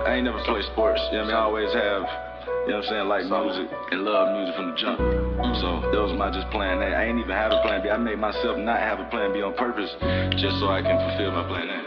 ain't never played sports. You know what I mean? I always have, you know what I'm saying, like music and love music from the jump. So that was my just plan A. I ain't even have a plan B. I made myself not have a plan B on purpose just so I can fulfill my plan A.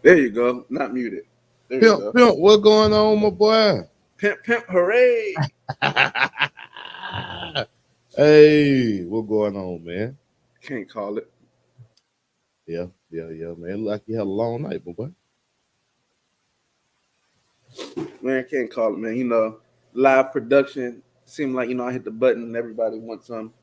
There you go. Not muted. There you go. Pimp, what's going on, my boy? Pimp, hooray. Hey, what's going on, man? Can't call it. Yeah, man. Look like you had a long night, my boy. Man, can't call it, man. You know, live production. Seemed like, I hit the button and everybody wants some.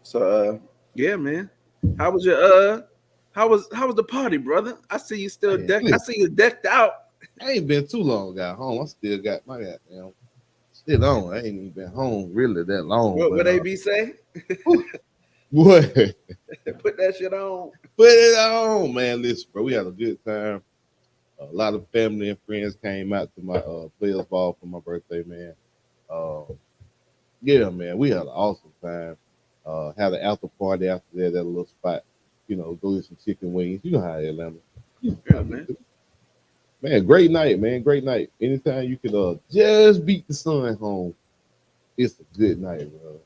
So, yeah, man. How was your How was the party, brother? I see you still decked. I see you decked out. I ain't been too long. Got home. I still got my goddamn still on. I ain't even been home really that long. What AB say? What? Put that shit on. Put it on, man. Listen, bro. We had a good time. A lot of family and friends came out to my players ball for my birthday, man. Yeah, man. We had an awesome time. Had an after party after that at a little spot. Go get some chicken wings. You know how Atlanta. Yeah, man. Man, great night, man. Great night. Anytime you can just beat the sun home, it's a good night, bro.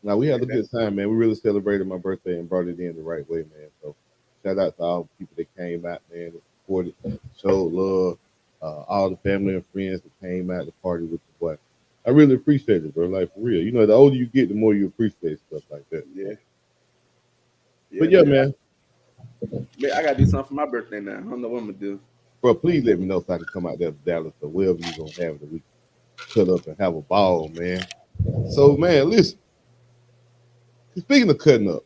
Now, we had a good time, man. We really celebrated my birthday and brought it in the right way, man. So, shout out to all the people that came out, man, that supported, showed love, all the family and friends that came out to party with the boy. I really appreciate it, bro. Like, for real. The older you get, the more you appreciate stuff like that. Yeah. But yeah, man. I gotta do something for my birthday now. I don't know what I'm gonna do. Bro, please let me know so I can come out there to Dallas or wherever you're gonna have it that we can cut up and have a ball, man. So, man, listen. Speaking of cutting up,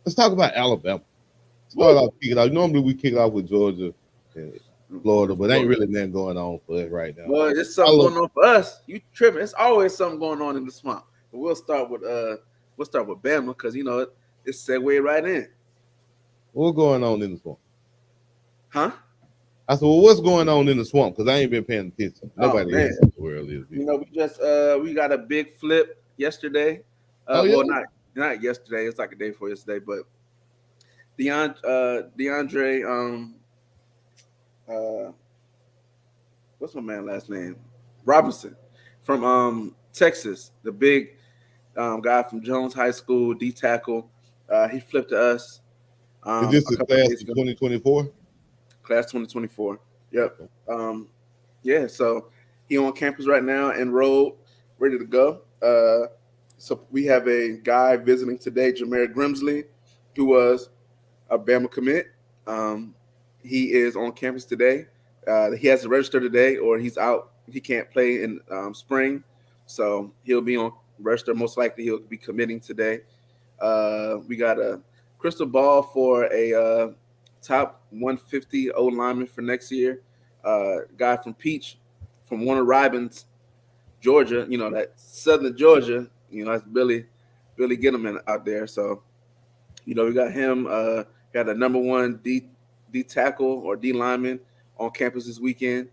let's talk about Alabama. Kick it off. Normally we kick it off with Georgia and Florida, but ain't really nothing going on for us right now. Well, there's something going on for us. You tripping? It's always something going on in the swamp. But we'll start with Bama because it's segue right in. What's going on in the swamp? Huh? I said, well, what's going on in the swamp? Because I ain't been paying attention. Nobody knows what the world is. We got a big flip yesterday. Well, not yesterday. It's like a day before yesterday, but DeAndre, what's my man last name? Robinson from Texas, the big guy from Jones High School, D tackle. He flipped to us. Is this the class of 2024? Class 2024. Yep. Yeah, so he on campus right now, enrolled, ready to go. So we have a guy visiting today, Jameer Grimsley, who was a Bama commit. He is on campus today. He has to register today, or he's out. He can't play in spring, so he'll be on register. Most likely, he'll be committing today. We got a crystal ball for a top 150 O lineman for next year. Guy from Peach, from Warner Robins, Georgia. That Southern Georgia. That's Billy Gettleman out there. So, we got him. Got a number one D tackle or D lineman on campus this weekend.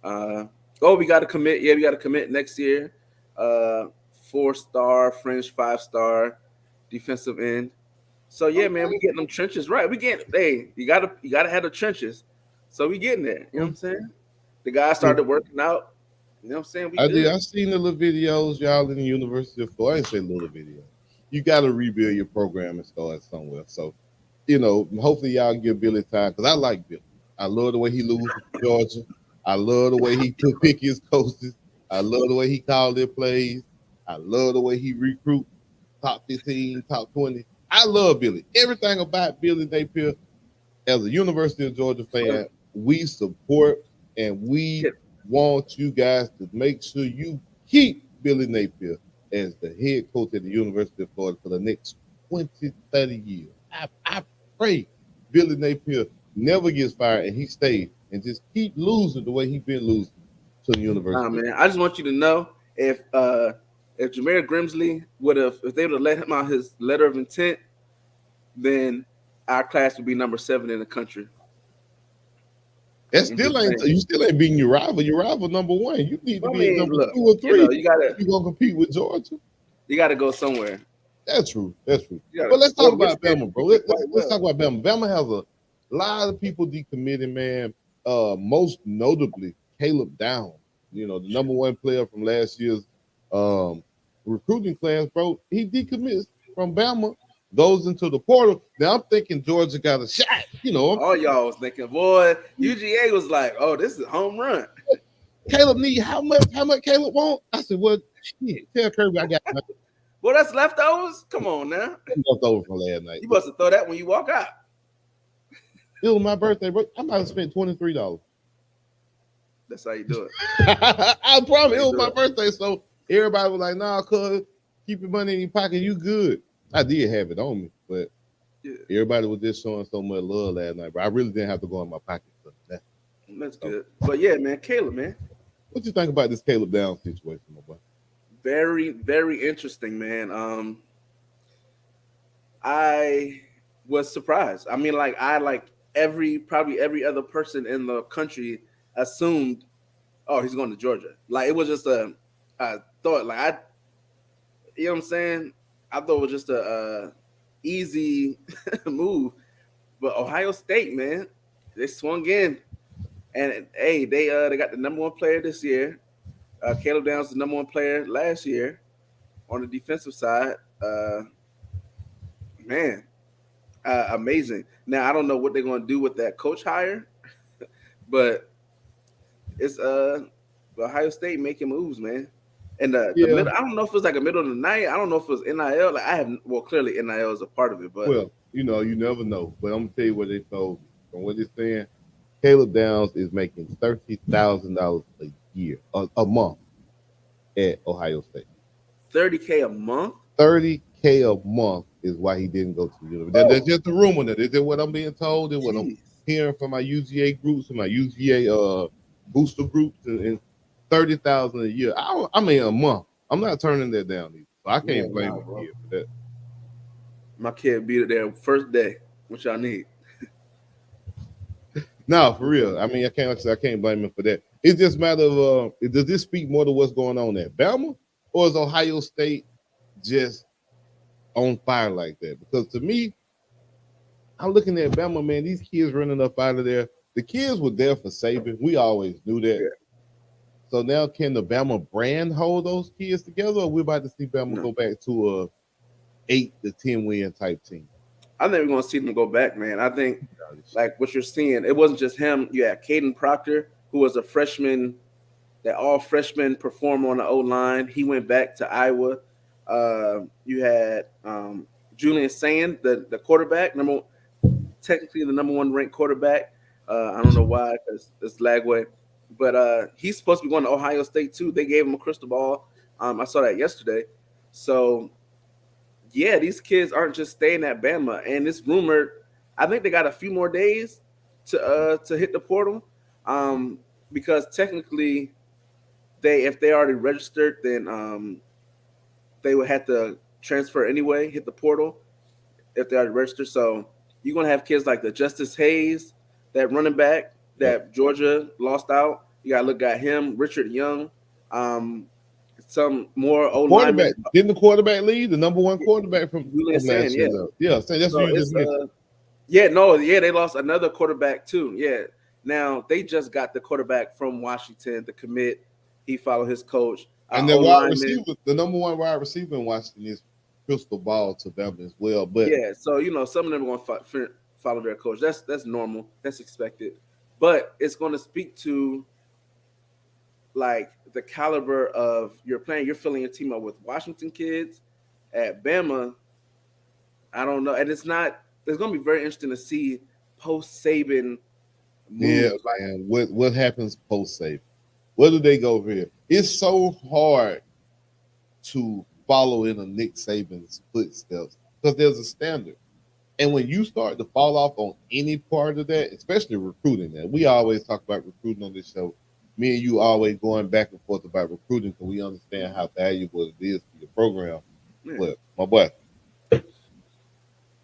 We got to commit. Yeah, we got to commit next year. 4-star French, 5-star defensive end. So yeah, man, we getting them trenches right. You gotta have the trenches. So we getting there. You know what I'm saying? The guy started working out. You know what I'm saying? I seen the little videos, y'all in the University of Florida. I ain't say little video. You gotta rebuild your program and start somewhere. So, hopefully y'all give Billy time because I like Billy. I love the way he loses to Georgia. I love the way he pick his coaches. I love the way he called their plays. I love the way he recruit top 15, top 20. I love Billy. Everything about Billy Napier, as a University of Georgia fan, we support and we want you guys to make sure you keep Billy Napier as the head coach at the University of Florida for the next 20, 30 years. I pray Billy Napier never gets fired and he stays and just keep losing the way he's been losing to the university. Nah, man. I just want you to know if Jameer Grimsley if they would have let him out his letter of intent, then our class would be number 7 in the country. That still ain't you still ain't beating your rival. Your rival number 1. You need to be at number 2 or 3. You gotta. If you're gonna compete with Georgia. You got to go somewhere. That's true. But let's talk about Bama, bro. Let's talk about Bama. Bama has a lot of people decommitting, man. Most notably, Caleb Downs. You know, the number 1 player from last year's recruiting class, bro. He decommits from Bama, goes into the portal. Now I'm thinking Georgia got a shot. You know, all y'all was thinking, boy, UGA was like, oh, this is a home run. Caleb need how much Caleb want? I said, well, shit, tell Kirby I got nothing. Well, that's leftovers. Come on now. Leftovers from last night. You must have throw that when you walk out. It was my birthday, bro. I might have spent $23. That's how you do it. I promise it was my birthday, so everybody was like, nah, cuz keep your money in your pocket, you good. I did have it on me, but everybody was just showing so much love last night, bro. I really didn't have to go in my pocket for that. That's good. But yeah, man, Caleb, man. What you think about this Caleb Downs situation, my boy? Very, very interesting, man. I was surprised. I mean, probably every other person in the country assumed, oh, he's going to Georgia. Like it was just a thought. Like you know what I'm saying? I thought it was just a easy move. But Ohio State, man, they swung in, and hey, they got the number 1 player this year. Caleb Downs, the number 1 player last year on the defensive side. Amazing. Now I don't know what they're going to do with that coach hire, but it's Ohio State making moves, man. And the middle, I don't know if it was like a middle of the night. I don't know if it was NIL. Like clearly NIL is a part of it, but you know, you never know. But I'm gonna tell you what they told me. From what they're saying, Caleb Downs is making $30,000 a year, a month at Ohio State. $30K a month. $30K a month is why he didn't go to the university. That's just a rumor. That is what I'm being told. And what I'm hearing from my UGA groups and my UGA booster groups, and $30,000 a year. I mean a month. I'm not turning that down either. So I can't blame my kid for that. My kid beat it there first day, which I need. No, for real. I mean, I can't blame him for that. It's just a matter of does this speak more to what's going on at Bama, or is Ohio State just on fire like that? Because to me, I'm looking at Bama, man. These kids running up out of there. The kids were there for Saban. We always knew that. Yeah. So now, can the Bama brand hold those kids together, or we're about to see Bama go back to a 8 to 10 win type team? I think we're going to see them go back, man. I think, like what you're seeing, it wasn't just him. You had Caden Proctor, who was a freshman, that all freshmen perform on the O-line. He went back to Iowa. You had Julian Sand, the quarterback, technically the number 1 ranked quarterback. I don't know why, because it's Lagway. But he's supposed to be going to Ohio State, too. They gave him a crystal ball. I saw that yesterday. So, yeah, these kids aren't just staying at Bama. And it's rumored, I think they got a few more days to hit the portal, because technically if they already registered, then they would have to transfer anyway, hit the portal if they already registered. So you're going to have kids like the Justice Hayes, that running back that Georgia lost out. You got to look at him, Richard Young, some more old quarterback. Didn't the quarterback lead? The number 1 quarterback from last year. Yeah, that's so what you just mentioned. They lost another quarterback too. Yeah. Now they just got the quarterback from Washington, the commit. He followed his coach. And then wide receiver, the number 1 wide receiver in Washington is crystal ball to them as well. But so some of them are going to follow their coach. That's normal. That's expected. But it's going to speak to like the caliber of your playing. You're filling your team up with Washington kids. At Bama, I don't know. And it's going to be very interesting to see post-Saban moves. Yeah, man. What happens post-Saban? Where do they go over here? It's so hard to follow in a Nick Saban's footsteps because there's a standard. And when you start to fall off on any part of that, especially recruiting, that we always talk about recruiting on this show. Me and you always going back and forth about recruiting because we understand how valuable it is to your program. Yeah. But my boy,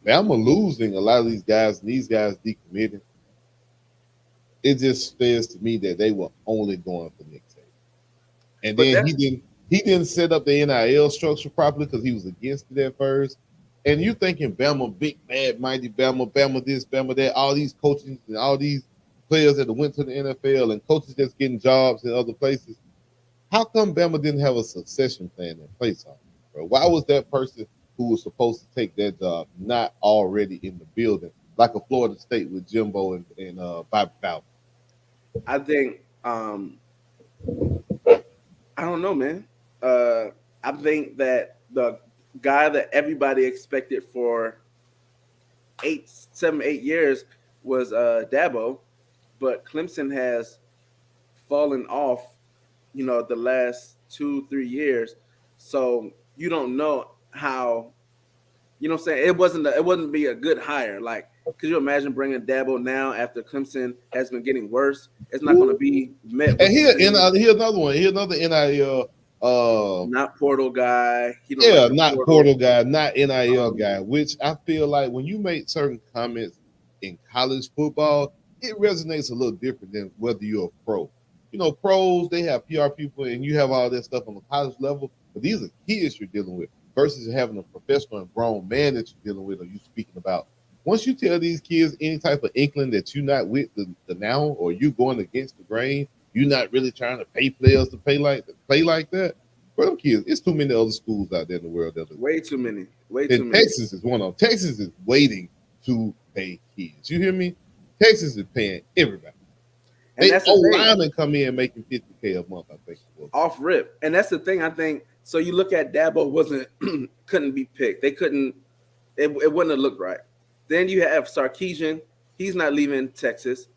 Bama losing a lot of these guys, and these guys decommitting. It just says to me that they were only going for Nick Saban. And But then he didn't set up the NIL structure properly because he was against it at first. And you thinking Bama, big, bad, mighty Bama, Bama this, Bama that, all these coaches and all these players that went to the NFL and coaches that's getting jobs in other places. How come Bama didn't have a succession plan in place? Bro? Why was that person who was supposed to take that job not already in the building, like a Florida State with Jimbo and Bobby Bowden? I think I don't know, man. I think that the guy that everybody expected for 7, 8 years was Dabo, but Clemson has fallen off, the last 2, 3 years. So you don't know how, what I'm saying? It wouldn't be a good hire. Like, could you imagine bringing Dabo now after Clemson has been getting worse? It's not going to be met. And here's another one. Here's another NIL. Not portal guy. Not portal guy, not NIL guy. Which I feel like when you make certain comments in college football, it resonates a little different than whether you're a pro. Pros, they have PR people, and you have all that stuff on the college level. But these are kids you're dealing with versus having a professional and grown man that you're dealing with or you're speaking about. Once you tell these kids any type of inkling that you're not with the now or you going against the grain, you're not really trying to pay players to play like that. For them kids, it's too many other schools out there in the world. Way too many. Texas is one of them. Texas is waiting to pay kids. You hear me? Texas is paying everybody. And that's linemen come in making $50K a month, I think. Off rip. And that's the thing, I think. So you look at Dabo couldn't be picked. They couldn't, it wouldn't have looked right. Then you have Sarkisian. He's not leaving Texas.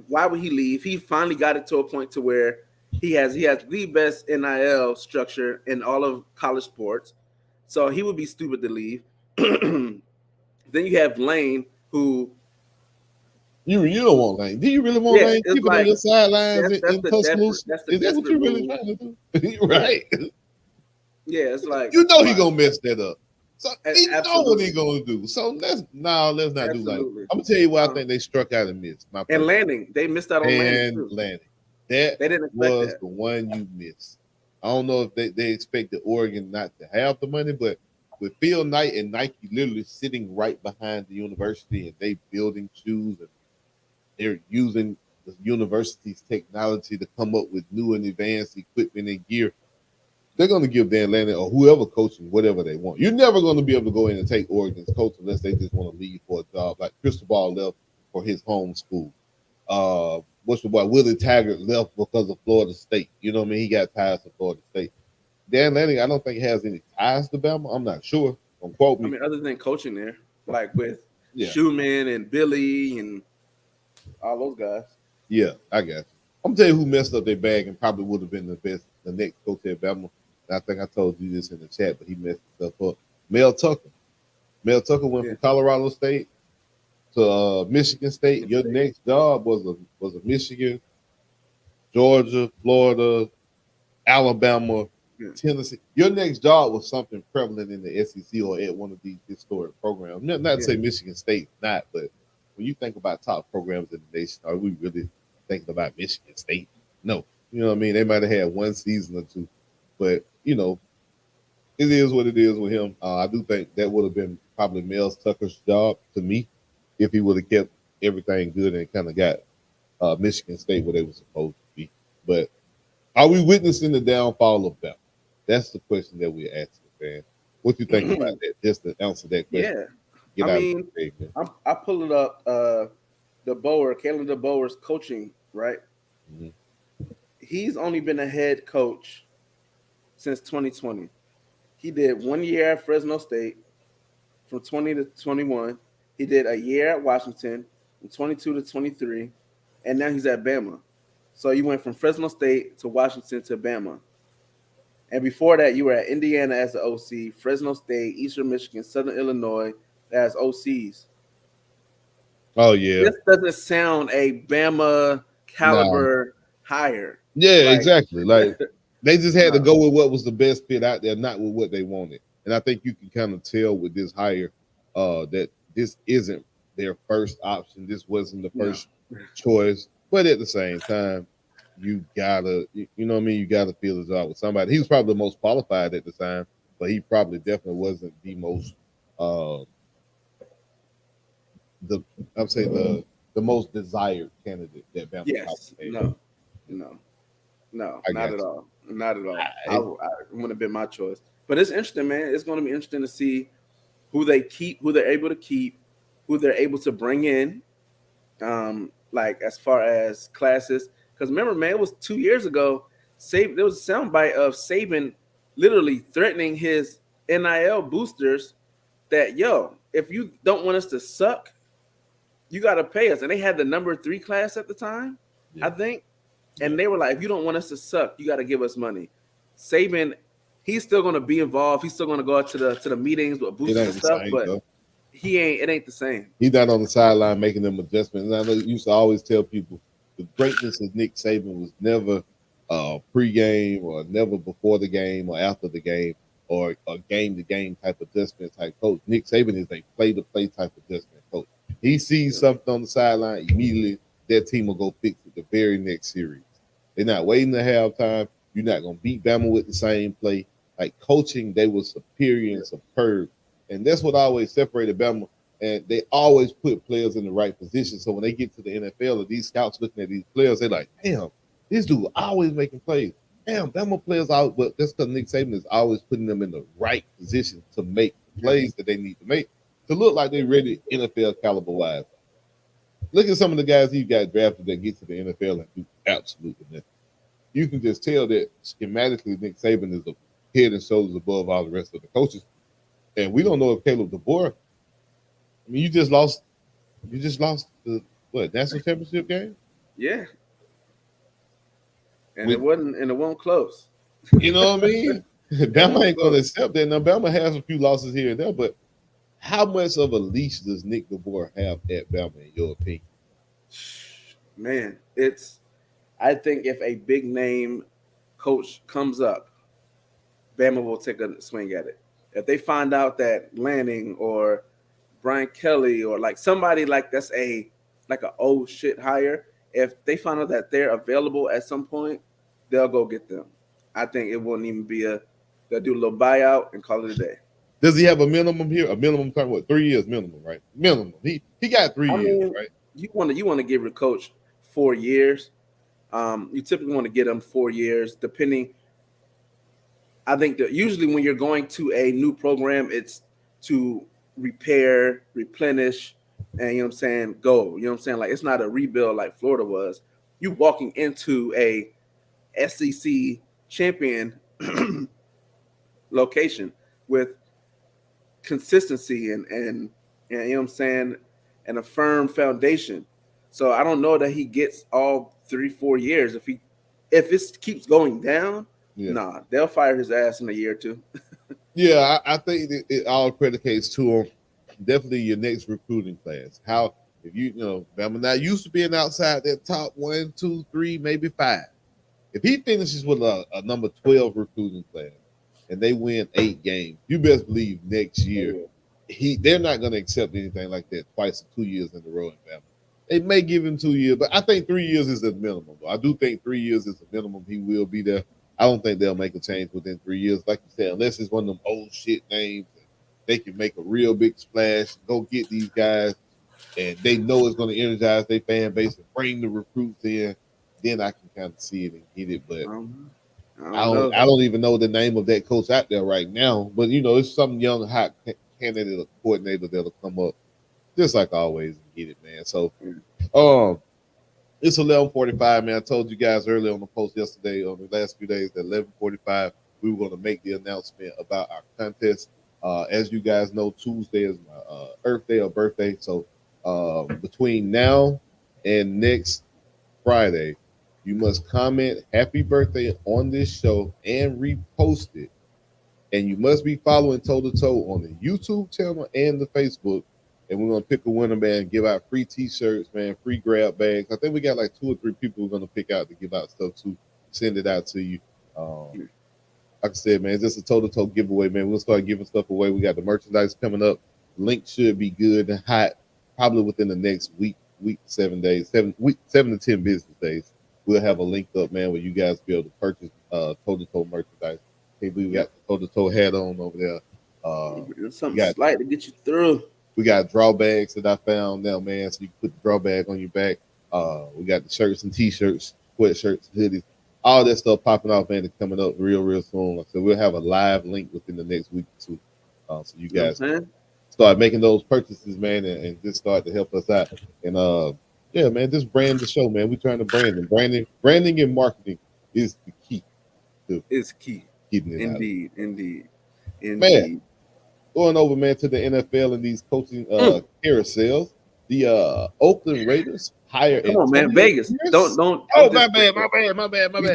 Why would he leave? He finally got it to a point to where he has the best NIL structure in all of college sports. So he would be stupid to leave. Then you have Lane, who you don't want Lane. Do you really want Lane? Keep it on your sidelines and Tuscaloosa. Is that what you're really trying to do? Right. Yeah, it's like he's gonna mess that up. So he know what he's gonna do. So let's not do like. I'm gonna tell you what I think they struck out and missed. And Landing, they missed out on Landing. That they didn't was that. The one you missed. I don't know if they expected Oregon not to have the money, but with Phil Knight and Nike literally sitting right behind the university and they building shoes and they're using the university's technology to come up with new and advanced equipment and gear, they're going to give Dan Lanning or whoever coaching whatever they want. You're never going to be able to go in and take Oregon's coach unless they just want to leave for a job. Like Cristobal left for his home school. Willie Taggart left because of Florida State. You know what I mean? He got ties to Florida State. Dan Lanning, I don't think has any ties to Bama. I'm not sure. Don't quote me. I mean, other than coaching there, like with Schumann and Billy and all those guys. Yeah, I got you. I'm gonna tell you who messed up their bag and probably would have been the next coach at Bama. And I think I told you this in the chat, but he messed stuff up. Mel Tucker. Mel Tucker went from Colorado State to Michigan State. Your next job was a Michigan, Georgia, Florida, Alabama, Tennessee. Your next job was something prevalent in the SEC or at one of these historic programs. Not to say Michigan State, not, but when you think about top programs in the nation, are we really thinking about Michigan State? No. You know what I mean? They might have had one season or two, but it is what it is with him. I do think that would have been probably Mel Tucker's job to me if he would have kept everything good and kind of got Michigan State where they were supposed to be. But are we witnessing the downfall of Bama? That's the question that we're asking, man. What you think about that? Just to answer that question. Yeah. I pulled it up. Kalen DeBoer's coaching, right? Mm-hmm. He's only been a head coach since 2020. He did 1 year at Fresno State from 20 to 21. He did a year at Washington from 22 to 23. And now he's at Bama. So he went from Fresno State to Washington to Bama. And before that, you were at Indiana as the OC, Fresno State, Eastern Michigan, Southern Illinois as OCs. Oh yeah. This doesn't sound a Bama caliber hire. Yeah, Like, exactly. Like they just had to no. go with what was the best fit out there, not with what they wanted. And I think you can kind of tell with this hire that this isn't their first option. This wasn't the first choice. But at the same time, you gotta, you know what I mean? You gotta feel his out with somebody. He was probably the most qualified at the time, but he probably definitely wasn't the most I'm saying the most desired candidate that Bama yes, had. No, not at all. Not at all. I wouldn't have been my choice. But it's interesting, man. It's going to be interesting to see who they keep, who they're able to keep, who they're able to bring in. Like as far as classes, because remember, man, it was 2 years ago. There was a soundbite of Saban literally threatening his NIL boosters that, yo, if you don't want us to suck, you got to pay us. And they had the number 3 class at the time, I think. And they were like, if you don't want us to suck, you got to give us money. Saban, he's still going to be involved. He's still going to go out to the meetings with boosters and stuff, but it ain't the same. He's not on the sideline making them adjustments. And I know you used to always tell people the greatness of Nick Saban was never pre-game or never before the game or after the game or a game-to-game type adjustment type coach. Nick Saban is a play-to-play type adjustment coach. He sees something on the sideline, immediately that team will go fix it the very next series. They're not waiting to halftime. You're not going to beat Bama with the same play. Like coaching, they were superior and superb. And that's what always separated Bama. And they always put players in the right position. So when they get to the NFL, or these scouts looking at these players, they're like, damn, this dude always making plays. Damn, Bama players out. But that's because Nick Saban is always putting them in the right position to make plays that they need to make to look like they're ready NFL caliber wise. Look at some of the guys he got drafted that get to the NFL and do absolutely nothing. You can just tell that schematically Nick Saban is a head and shoulders above all the rest of the coaches. And we don't know if Caleb DeBoer. I mean, you just lost the national championship game? Yeah. And it wasn't close. You know what I mean? Bama ain't gonna accept that. Now Bama has a few losses here and there, but how much of a leash does Nick DeBoer have at Bama, in your opinion? Man, I think if a big name coach comes up, Bama will take a swing at it. If they find out that Lanning or Brian Kelly or like somebody like that's like an old shit hire, if they find out that they're available at some point, they'll go get them. I think it won't even be they'll do a little buyout and call it a day. Does he have a minimum here? A minimum time, what, 3 years minimum, right? Minimum. He got 3 years, right? You want to give your coach 4 years. You typically want to get them 4 years, depending. I think that usually when you're going to a new program, it's to repair, replenish, and you know what I'm saying, go. You know what I'm saying? Like it's not a rebuild like Florida was. You walking into a SEC champion location with consistency and you know what I'm saying, and a firm foundation. So I don't know that he gets all 3-4 years. If it keeps going down, nah, they'll fire his ass in a year or two. Yeah, I think it all predicates to definitely your next recruiting class. How if you know Bama now used to being outside that top 1, 2, 3, maybe 5. If he finishes with a number 12 recruiting class and they win 8 games, you best believe next year they're not going to accept anything like that twice or 2 years in a row in Bama. They may give him 2 years, but I think 3 years is the minimum. I do think 3 years is the minimum. He will be there. I don't think they'll make a change within 3 years, like you said, unless it's one of them old shit names. They can make a real big splash, go get these guys, and they know it's going to energize their fan base and bring the recruits in. Then I can kind of see it and get it, but I don't even know the name of that coach out there right now. But you know, it's some young hot candidate or coordinator that'll come up, just like always, and get it, man. So, it's 11:45, man. I told you guys earlier on the post yesterday, on the last few days, that 11:45 we were going to make the announcement about our contest. As you guys know, Tuesday is my Earth Day or birthday. So between now and next Friday, You must comment happy birthday on this show and repost it. And you must be following Toe2Toe on the YouTube channel and the Facebook. And we're gonna pick a winner, man, give out free t-shirts, man, free grab bags. I think we got like 2 or 3 people we're gonna pick out to give out stuff to, send it out to you. Like I said, man, it's just a Toe2Toe giveaway, man. We'll start giving stuff away. We got the merchandise coming up. Link should be good and hot, probably within the next week, 7 days, 7 to 10 business days. We'll have a link up, man, where you guys be able to purchase Toe2Toe merchandise. Hey, we got the Toe2Toe hat on over there. Something slight to get you through. We got draw bags that I found now, man, so you can put the draw bag on your back. We got the shirts and t-shirts, sweatshirts, hoodies, all that stuff popping off, man. It's coming up real soon. So we'll have a live link within the next week or two. So you guys start making those purchases, man, and just start to help us out. And yeah, man, just brand the show, man. We're trying to branding and marketing is the key. It's key. Getting it Indeed. Man, going over, man, to the NFL and these coaching carousels. The Oakland Raiders hired. Come on, man, Vegas. Pierce. Don't. Oh, my bad.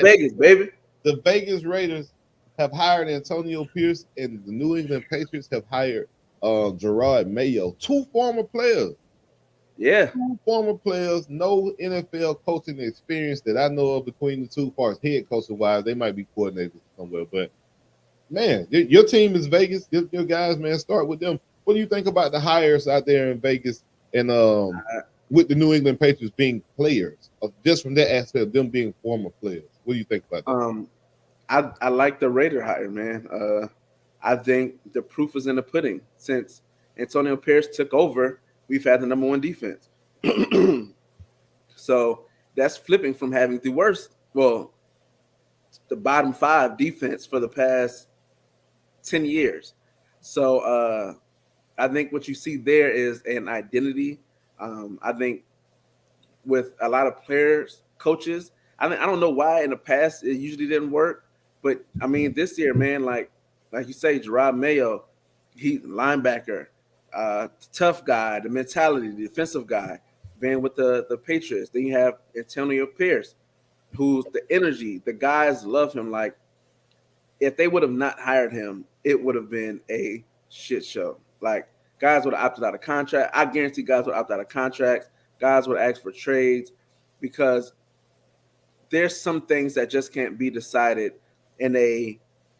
Vegas, baby. The Vegas Raiders have hired Antonio Pierce, and the New England Patriots have hired Gerard Mayo, 2 former players. Yeah. 2 former players, no NFL coaching experience that I know of between the two. As far as head coaching wise, they might be coordinators somewhere. But man, your team is Vegas. Your guys, man, start with them. What do you think about the hires out there in Vegas and with the New England Patriots being players, just from that aspect of them being former players? What do you think about that? I like the Raider hire, man. I think the proof is in the pudding. Since Antonio Pierce took over, we've had the number 1 defense. So that's flipping from having the worst, the bottom 5 defense for the past 10 years. So I think what you see there is an identity. I think with a lot of players, coaches, I don't know why in the past it usually didn't work, but I mean this year, man, like you say, Gerard Mayo, he linebacker, tough guy, the mentality, the defensive guy, being with the Patriots. Then you have Antonio Pierce, who's the energy. The guys love him. Like, if they would have not hired him, it would have been a shit show. Like, guys would have opted out of contract. I guarantee guys would opt out of contracts. Guys would ask for trades because there's some things that just can't be decided in a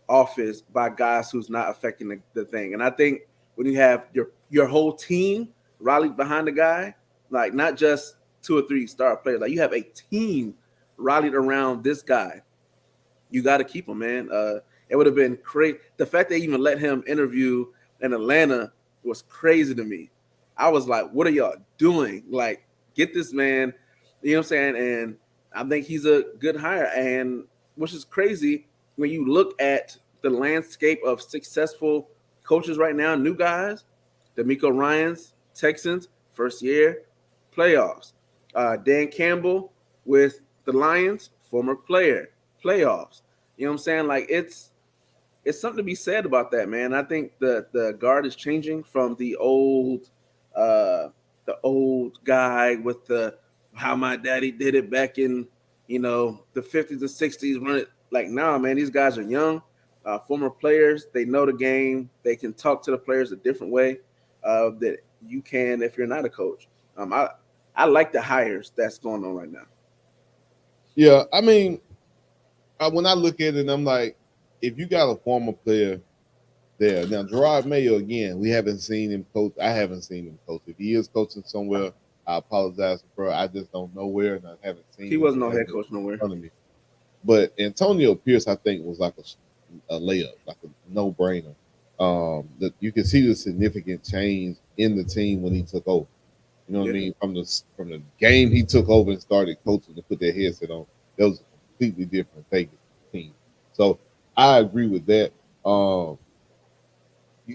office by guys who's not affecting the thing. And I think when you have your whole team rallied behind the guy, like not just 2 or 3 star players, like you have a team rallied around this guy, you got to keep him, man. It would have been crazy. The fact they even let him interview in Atlanta was crazy to me. I was like, what are y'all doing? Like, get this man, you know what I'm saying? And I think he's a good hire. And which is crazy when you look at the landscape of successful coaches right now, new guys, D'Amico Ryans, Texans, first year, playoffs. Dan Campbell with the Lions, former player, playoffs. You know what I'm saying? Like, it's something to be said about that, man. I think the guard is changing from the old guy with the how my daddy did it back in, the 50s and 60s. Run it like now, man. These guys are young, former players. They know the game. They can talk to the players a different way that you can if you're not a coach. I like the hires that's going on right now. Yeah, I mean, when I look at it, I'm like, if you got a former player there, now Gerard Mayo, again, we haven't seen him coach. I haven't seen him coach. If he is coaching somewhere, I apologize, bro. I just don't know where, and I haven't seen him. He wasn't no head coach nowhere. In front of me. But Antonio Pierce, I think, was like a layup, like a no-brainer. That you can see the significant change in the team when he took over. You know what I mean? From the game he took over and started coaching to put their headset on, that was a completely different Vegas team. So I agree with that. You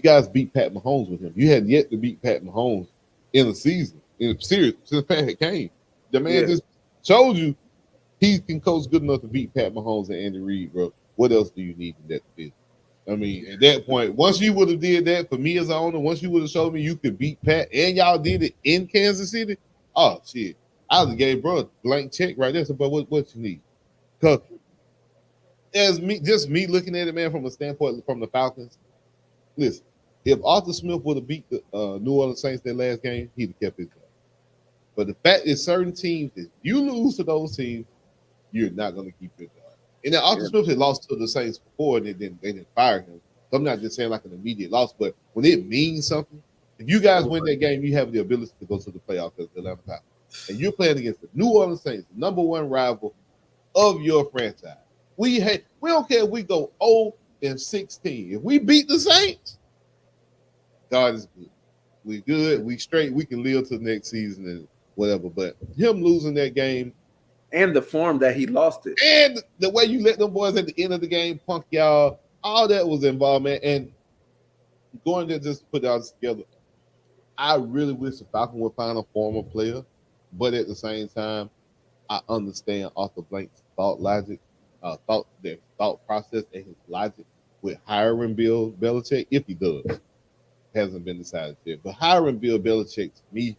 guys beat Pat Mahomes with him. You had yet to beat Pat Mahomes in the season, in a series, since Pat had came. The man just showed you he can coach good enough to beat Pat Mahomes and Andy Reid, bro. What else do you need in that field? I mean, at that point, once you would have did that for me as an owner, once you would have showed me you could beat Pat and y'all did it in Kansas City, oh, shit. I just gave bro a blank check right there. So, but what you need? Because as me looking at it, man, from a standpoint from the Falcons. Listen, if Arthur Smith would have beat the New Orleans Saints that last game, he'd have kept his job. But the fact is, certain teams, if you lose to those teams, you're not going to keep your job. And then Arthur Smith had lost to the Saints before, and they didn't fire him. So I'm not just saying like an immediate loss, but when it means something, if you guys win that game, you have the ability to go to the playoffs as the Atlanta Falcons. And you're playing against the New Orleans Saints, the number one rival of your franchise. We don't care if we go 0-16. If we beat the Saints, God is good. We good. We straight. We can live to the next season and whatever. But him losing that game, and the form that he lost it, and the way you let them boys at the end of the game punk y'all, all that was involved, man. And going to just put all this together, I really wish the Falcons would find a former player, but at the same time, I understand Arthur Blank's thought process and his logic with hiring Bill Belichick, if he does. Hasn't been decided yet. But hiring Bill Belichick, to me,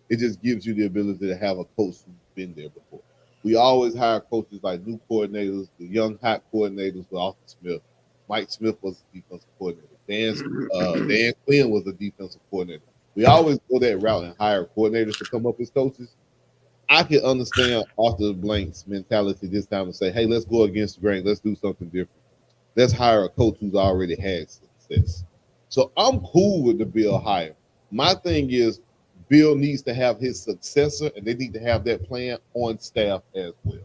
it just gives you the ability to have a coach who's been there before. We always hire coaches like new coordinators, the young hot coordinators with Arthur Smith. Mike Smith was a defensive coordinator. Dan Quinn was a defensive coordinator. We always go that route and hire coordinators to come up as coaches. I can understand Arthur Blank's mentality this time and say, hey, let's go against the grain. Let's do something different. Let's hire a coach who's already had success. So I'm cool with the Bill hire. My thing is Bill needs to have his successor, and they need to have that plan on staff as well.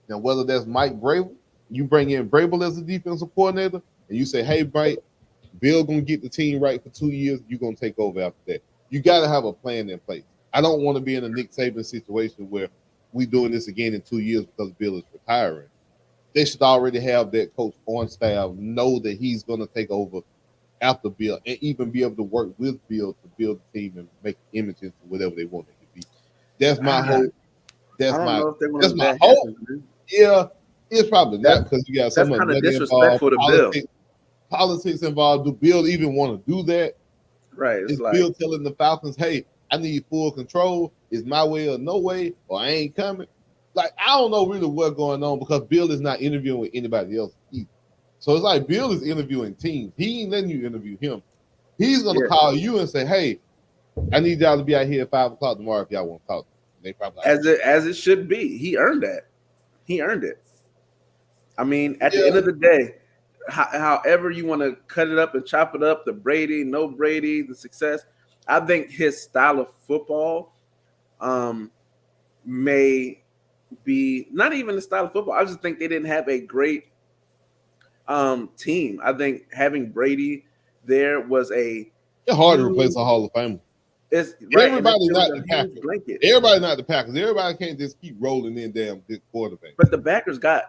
Now, whether that's Mike Vrabel, you bring in Vrabel as a defensive coordinator, and you say, hey, Mike, Bill going to get the team right for 2 years. You're going to take over after that. You got to have a plan in place. I don't want to be in a Nick Saban situation where we doing this again in 2 years because Bill is retiring. They should already have that coach on staff, know that he's going to take over after Bill, and even be able to work with Bill to build the team and make image into whatever they want it to be. That's my hope. That's my hope. Yeah, it's probably not because you got so much money involved. Politics involved. Do Bill even want to do that? Right. Is Bill telling the Falcons, hey, I need full control. It's my way or no way, or I ain't coming? Like, I don't know really what's going on because Bill is not interviewing with anybody else either. So it's like Bill is interviewing teams. He ain't letting you interview him. He's going to call you and say, hey, I need y'all to be out here at 5 o'clock tomorrow if y'all want to talk. They probably as it should be. He earned that. He earned it. I mean, at the end of the day, however you want to cut it up and chop it up, the Brady, no Brady, the success, I think his style of football may be not even the style of football. I just think they didn't have a great team. I think having Brady there was it's hard to replace a Hall of Famer. It's everybody not the Packers. Everybody not the Packers. Everybody can't just keep rolling in damn good quarterback. But the Packers got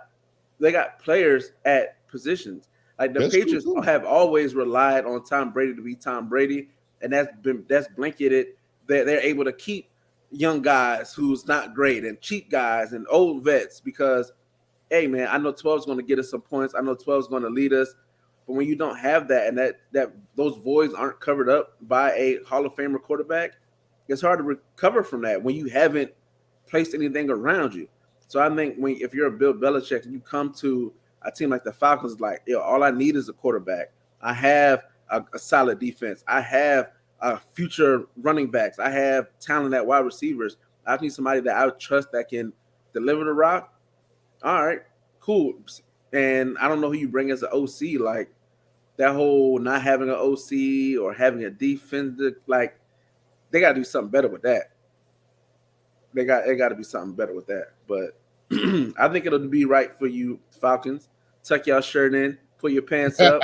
players at positions. Like the Patriots have always relied on Tom Brady to be Tom Brady, and that's blanketed. They're able to keep young guys who's not great and cheap guys and old vets because, hey man, I know 12 is going to get us some points. I know 12 is going to lead us. But when you don't have that and that those voids aren't covered up by a Hall of Famer quarterback, it's hard to recover from that when you haven't placed anything around you. So I think if you're a Bill Belichick and you come to a team like the Falcons, like, all I need is a quarterback. I have a solid defense. I have future running backs. I have talent at wide receivers. I need somebody that I would trust that can deliver the rock. All right, cool. And I don't know who you bring as an OC. Like that whole not having an OC or having a defender, like they got to do something better with that. They got to be something better with that. But I think it'll be right for you, Falcons. Tuck your shirt in, pull your pants up,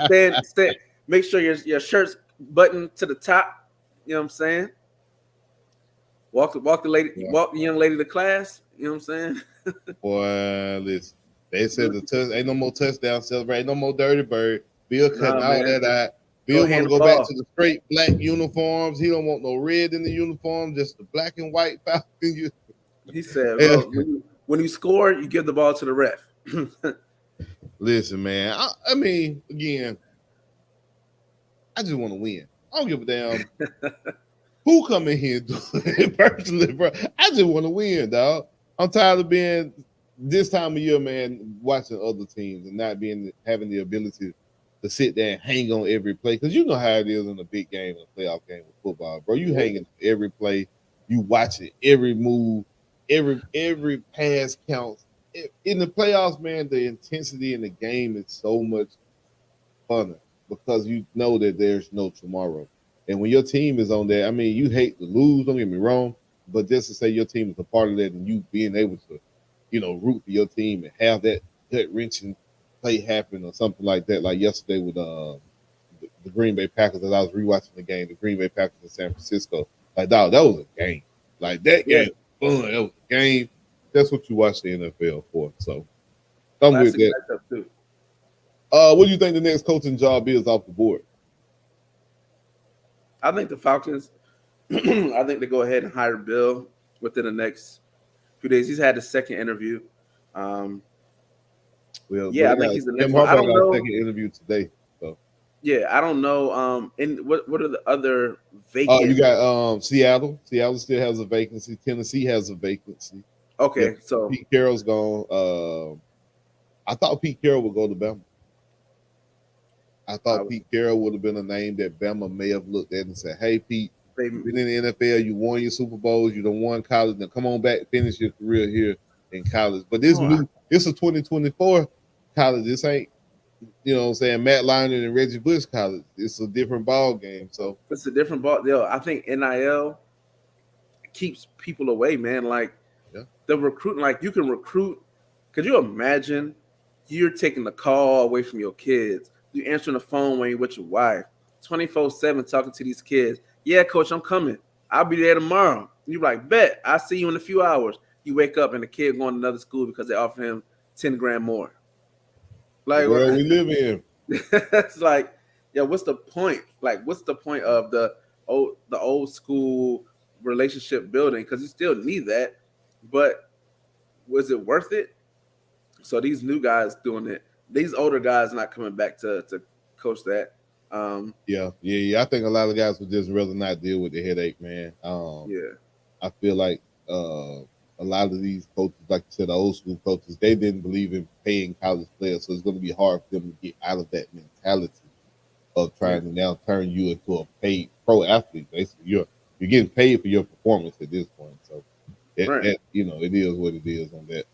stand, make sure your shirt's buttoned to the top. You know what I'm saying? Walk the young lady to class. You know what I'm saying? Boy, listen. They said ain't no more touchdown celebrate, no more dirty bird. Bill cutting all that out. Bill want to go back to the straight black uniforms. He don't want no red in the uniform, just the black and white Falcon. He said, when you score, you give the ball to the ref. Listen, man. I mean, again, I just want to win. I don't give a damn. Who come in here and do it personally, bro? I just want to win, dog. I'm tired of being this time of year, man, watching other teams and not having the ability to sit there and hang on every play. Because you know how it is in a big game, a playoff game of football, bro. You hanging on every play, you watch it, every move, every pass counts. In the playoffs, man, the intensity in the game is so much funner because you know that there's no tomorrow. And when your team is on there, I mean, you hate to lose, don't get me wrong, but just to say your team is a part of that and you being able to, root for your team and have that gut wrenching play happen or something like that, like yesterday with the Green Bay Packers, as I was rewatching the game, the Green Bay Packers in San Francisco. Like, dog, that was a game. Like, that game was fun. That was a game. That's what you watch the NFL for. So, I'm with that. Too. What do you think the next coaching job is off the board? I think the Falcons, I think they go ahead and hire Bill within the next few days. He's had his second interview. I think he's the next one. I don't know. Second interview today. So. Yeah, I don't know. And what are the other vacancies? You got Seattle. Seattle still has a vacancy. Tennessee has a vacancy. Okay, so Pete Carroll's gone. I thought Pete Carroll would go to Bama. I thought Pete Carroll would have been a name that Bama may have looked at and said, "Hey, Pete, you've been in the NFL. You won your Super Bowls. You done won college. Now come on back, finish your career here in college." But this a 2024 college. This ain't, what I'm saying, Matt Leinart and Reggie Bush college. It's a different ball game. So it's a different ball. I think NIL keeps people away, man. Like the recruiting, like you can recruit. Could you imagine you're taking the call away from your kids? You answering the phone when you're with your wife, 24/7 talking to these kids. Yeah, coach, I'm coming. I'll be there tomorrow. You like, bet. I'll see you in a few hours. You wake up and the kid going to another school because they offer him 10 grand more. Like, where we live in. It's like, what's the point? Like, what's the point of the old school relationship building? Because you still need that, but was it worth it? So these new guys doing it. These older guys not coming back to coach that. I think a lot of guys would just rather not deal with the headache, man. I feel like a lot of these coaches, like you said, the old school coaches, they didn't believe in paying college players, so it's going to be hard for them to get out of that mentality of trying to now turn you into a paid pro athlete. Basically, you're getting paid for your performance at this point. So, it is what it is on that.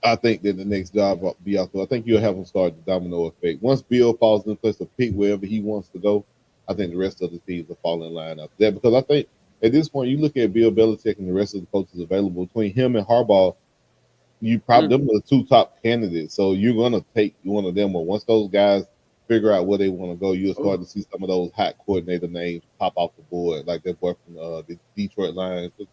I think that the next job will be out there. I think you'll have him start the domino effect. Once Bill falls in place to pick wherever he wants to go, I think the rest of the teams will fall in line after that. Because I think at this point, you look at Bill Belichick and the rest of the coaches available. Between him and Harbaugh, you probably them are the two top candidates. So you're going to take one of them. But once those guys figure out where they want to go, you'll start to see some of those hot coordinator names pop off the board, like that boy from the Detroit Lions. Is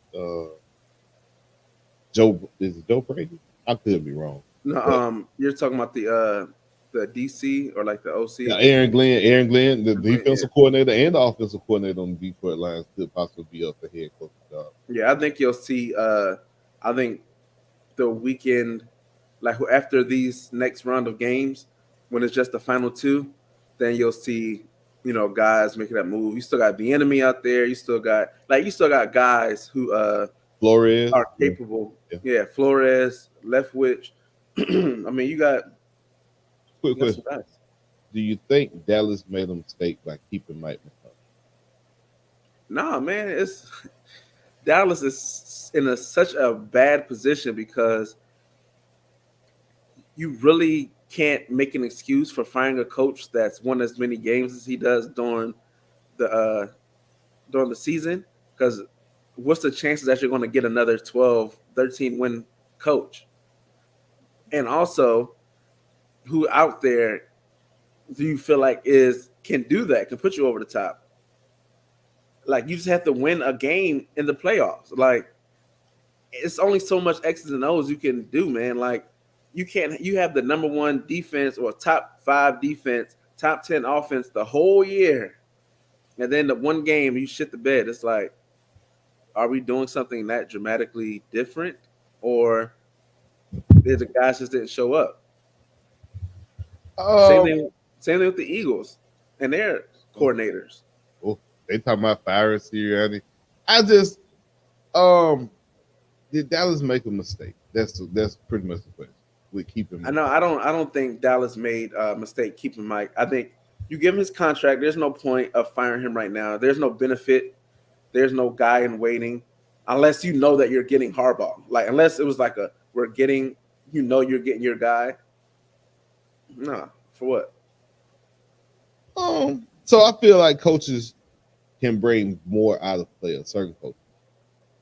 it Joe Brady? I could be wrong. No, you're talking about the DC or like the OC. Yeah, Aaron Glenn, the defensive coordinator and the offensive coordinator on the Detroit Lions could possibly be up the head coach job. Yeah, I think you'll see. I think the weekend, like after these next round of games, when it's just the final two, then you'll see, guys making that move. You still got the enemy out there. You still got guys who Flores are capable. Yeah, Flores, Leftwich. I mean, you got. Quick question: do you think Dallas made a mistake by keeping Mike McCarthy? Nah, man, Dallas is in such a bad position because you really can't make an excuse for firing a coach that's won as many games as he does during the season. Because what's the chances that you're going to get another 12, 13 win coach? And also, who out there do you feel like can do that, can put you over the top? Like, you just have to win a game in the playoffs. Like, it's only so much X's and O's you can do, man. Like, you have the number one defense or top 5 defense, top 10 offense the whole year. And then the one game you shit the bed. It's like, are we doing something that dramatically different? Or the guys just didn't show up? Same thing with the Eagles and their coordinators. Oh, They talking about firing Sirianni. I just did Dallas make a mistake? That's pretty much the question. With keeping Mike. I don't think Dallas made a mistake keeping Mike. I think you give him his contract. There's no point of firing him right now. There's no benefit. There's no guy in waiting, unless you know that you're getting Harbaugh. Like unless it was like you're getting your guy. No, for what? So I feel like coaches can bring more out of players, certain coaches.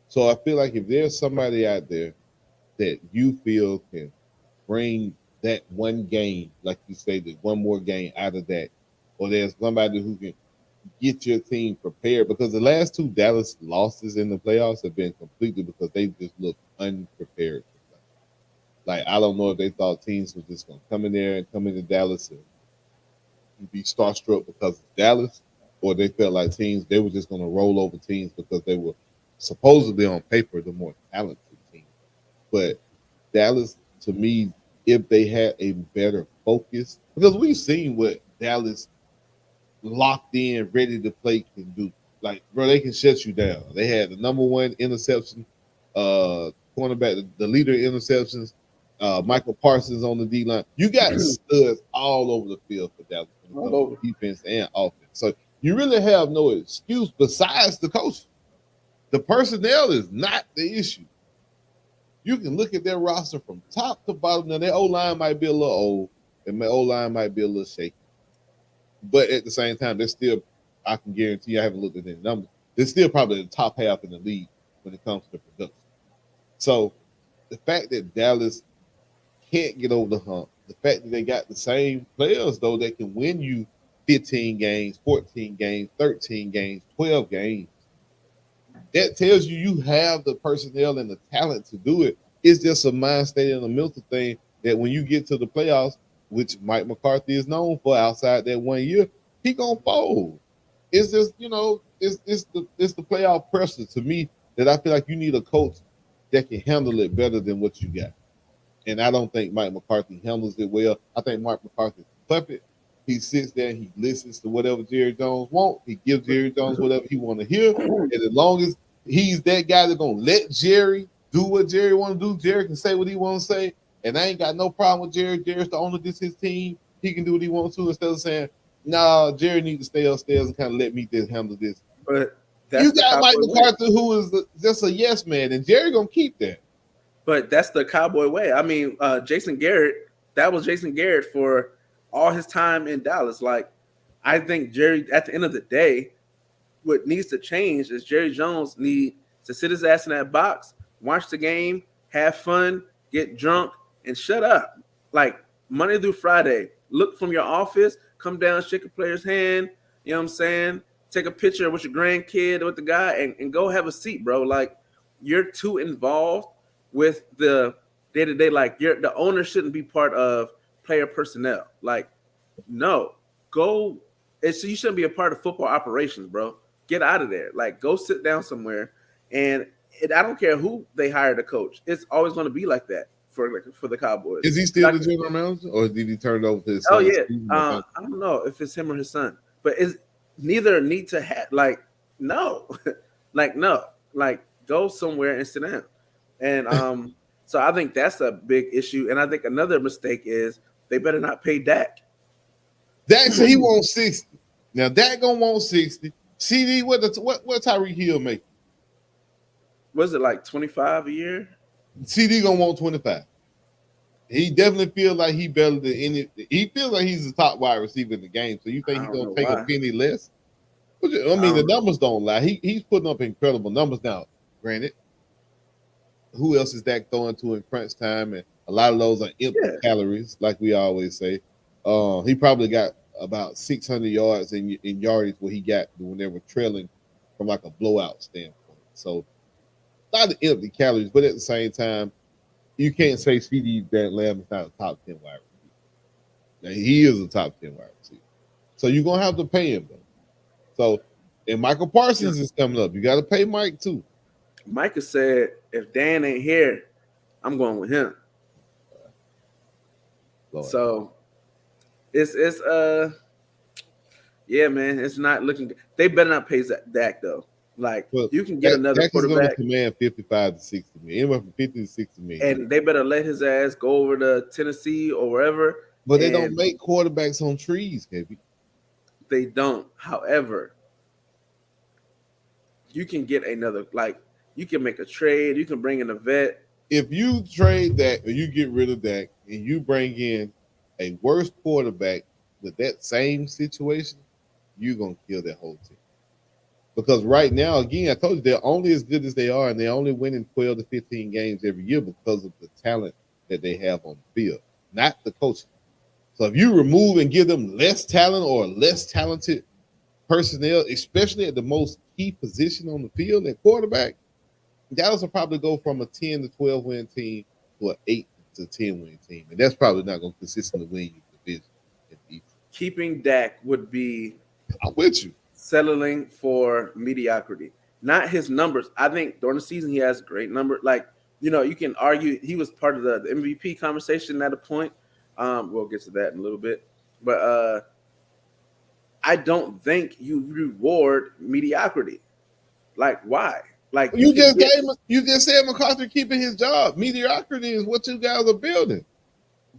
So I feel like if there's somebody out there that you feel can bring that one game, like you say, that one more game out of that, or there's somebody who can get your team prepared, because the last two Dallas losses in the playoffs have been completely because they just look unprepared. Like I don't know if they thought teams were just going to come in there and come into Dallas and be starstruck because of Dallas, or they felt like they were just going to roll over teams because they were supposedly on paper the more talented team. But Dallas, to me, if they had a better focus, because we've seen what Dallas locked in, ready to play can do. Like, bro, they can shut you down. They had the number one interception, cornerback, the leader in interceptions, Michael Parsons on the D line. You got studs all over the field for Dallas, defense and offense. So you really have no excuse besides the coach. The personnel is not the issue. You can look at their roster from top to bottom. Now, their O-line might be a little old, and my O-line might be a little shaky. But at the same time, they're still, I can guarantee you, I haven't looked at any numbers, they're still probably the top half in the league when it comes to production. So the fact that Dallas can't get over the hump, the fact that they got the same players, though, that can win you 15 games, 14 games, 13 games, 12 games, that tells you have the personnel and the talent to do it. It's just a mind state and a mental thing that when you get to the playoffs, which Mike McCarthy is known for outside that 1 year, he gonna fold. It's just, it's the playoff pressure to me that I feel like you need a coach that can handle it better than what you got. And I don't think Mike McCarthy handles it well. I think Mike McCarthy's a puppet. He sits there and he listens to whatever Jerry Jones wants. He gives Jerry Jones whatever he want to hear. And as long as he's that guy that's going to let Jerry do what Jerry want to do, Jerry can say what he want to say. And I ain't got no problem with Jerry. Jerry's the owner of his team. He can do what he wants to instead of saying, nah, Jerry needs to stay upstairs and kind of let me just handle this. But that's you got Mike McCarthy, who is just a yes man, and Jerry going to keep that. But that's the Cowboy way. I mean, Jason Garrett, that was Jason Garrett for all his time in Dallas. Like, I think Jerry, at the end of the day, what needs to change is Jerry Jones need to sit his ass in that box, watch the game, have fun, get drunk, and shut up. Like, Monday through Friday, look from your office, come down, shake a player's hand, you know what I'm saying? Take a picture with your grandkid or with the guy and go have a seat, bro. Like, you're too involved with the day-to-day. Like, the owner shouldn't be part of player personnel. Like, no. You shouldn't be a part of football operations, bro. Get out of there. Like, go sit down somewhere. And I don't care who they hire to coach. It's always going to be like that for the Cowboys. Is he still the general manager, or did he turn it over to his son? Oh, yeah. I don't know if it's him or his son. But neither need to have, like, no. Like, no. Like, go somewhere and sit down. And so I think that's a big issue. And I think another mistake is they better not pay Dak. Dak said he wants 60. Now Dak gonna want 60. CD, what Tyreek Hill make? Was it like 25 a year? CD gonna want 25. He definitely feels like he better than any. He feels like he's the top wide receiver in the game. So you think he's gonna take a penny less? I mean, the numbers don't lie. He's putting up incredible numbers now. Granted, who else is Dak throwing to in crunch time? And a lot of those are empty calories, like we always say. He probably got about 600 yards in yardage where he got when they were trailing from like a blowout standpoint. So a lot of empty calories, but at the same time, you can't say CD Lamb is not a top 10 wide receiver. Now, he is a top 10 wide receiver. So you're going to have to pay him, though. So, and Michael Parsons is coming up. You got to pay Mike, too. Micah said, if Dan ain't here, I'm going with him. Lord. So it's Yeah, man, it's not looking good. They better not pay Dak though. Like Well, you can get another Dak is going to quarterback, command 55 to 60 million, anywhere from 50 to 60 million. and they better let his ass go over to Tennessee or wherever. But they don't And make quarterbacks on trees, KB. they don't. However, you can get another. Like you can make a trade. You can bring in a vet. If you trade Dak or you get rid of Dak and you bring in a worse quarterback with that same situation, you're going to kill that whole team. Because right now, again, I told you they're only as good as they are, and they're only winning 12 to 15 games every year because of the talent that they have on the field, not the coaching. So if you remove and give them less talent or less talented personnel, especially at the most key position on the field at quarterback, Dallas will probably go from a 10 to 12 win team to an 8 to 10 win team. And that's probably not going to consistently win you the division. Keeping Dak would be I'm with you. Settling for mediocrity, not his numbers. I think during the season he has great numbers. Like, you know, you can argue he was part of the MVP conversation at a point. We'll get to that in a little bit. But I don't think you reward mediocrity. Like, why? Like You just said McCarthy keeping his job. Mediocrity is what you guys are building.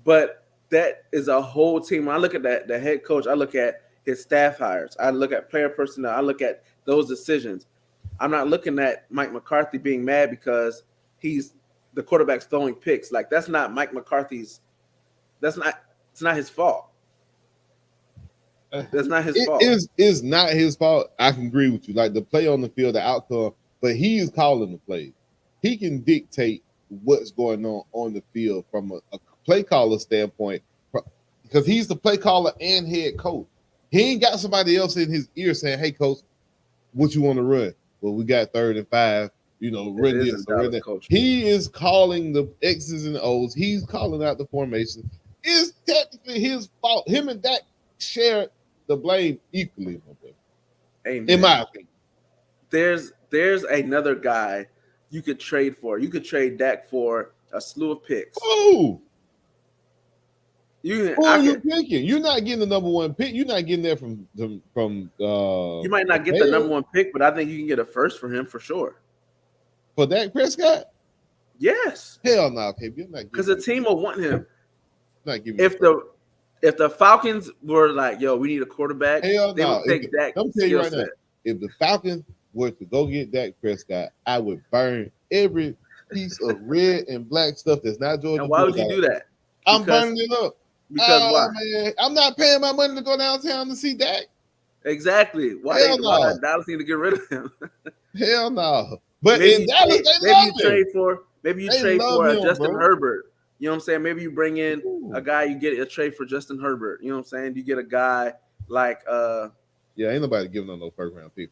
But that is a whole team. When I look at that, the head coach, I look at his staff hires. I look at player personnel. I look at those decisions. I'm not looking at Mike McCarthy being mad because he's the quarterback's throwing picks. Like that's not Mike McCarthy's. It's not his fault. That's not his fault. It's not his fault. I can agree with you. Like the play on the field, the outcome, but he is calling the plays. He can dictate what's going on the field from a play caller standpoint because he's the play caller and head coach. He ain't got somebody else in his ear saying, "Hey, coach, what you want to run?" Well, we got 3rd and 5. You know, run this, run that. He is calling the X's and O's. He's calling out the formation. It's technically his fault. Him and Dak share the blame equally, in my opinion. There's another guy you could trade for. You could trade Dak for a slew of picks. Oh. Who are you picking? You're not getting the number 1 pick. You're not getting that from. You might not get the number 1 pick, but I think you can get a first for him for sure. For Dak Prescott? Yes. Hell no, okay. You're not because the team will want him. Not giving. If the Falcons were like, "Yo, we need a quarterback," they would take Dak. I'm telling you right now, if the Falcons were to go get Dak Prescott, I would burn every piece of red and black stuff that's not Georgia. And why would you do that? I'm burning it up. Because why? Man, I'm not paying my money to go downtown to see Dak. Exactly. Why Dallas need to get rid of him? Hell no. But in Dallas, maybe you trade for Justin Herbert. You know what I'm saying? Maybe you bring in a guy, you get a trade for Justin Herbert. You know what I'm saying? You get a guy like yeah, ain't nobody giving on no first round pick.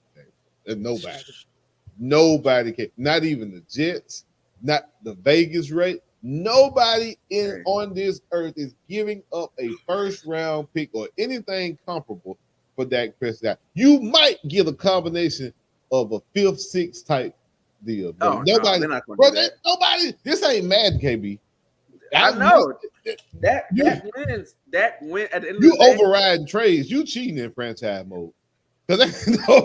Nobody can. Not even the Jets, not the Vegas rate. Nobody on this earth is giving up a first round pick or anything comparable for Dak Prescott. You might get a combination of a 5th, 6th type deal. Nobody. This ain't Madden, KB. I know. Dak wins. Dak wins at the end of the day. You overriding trades. You cheating in franchise mode. Because ain't no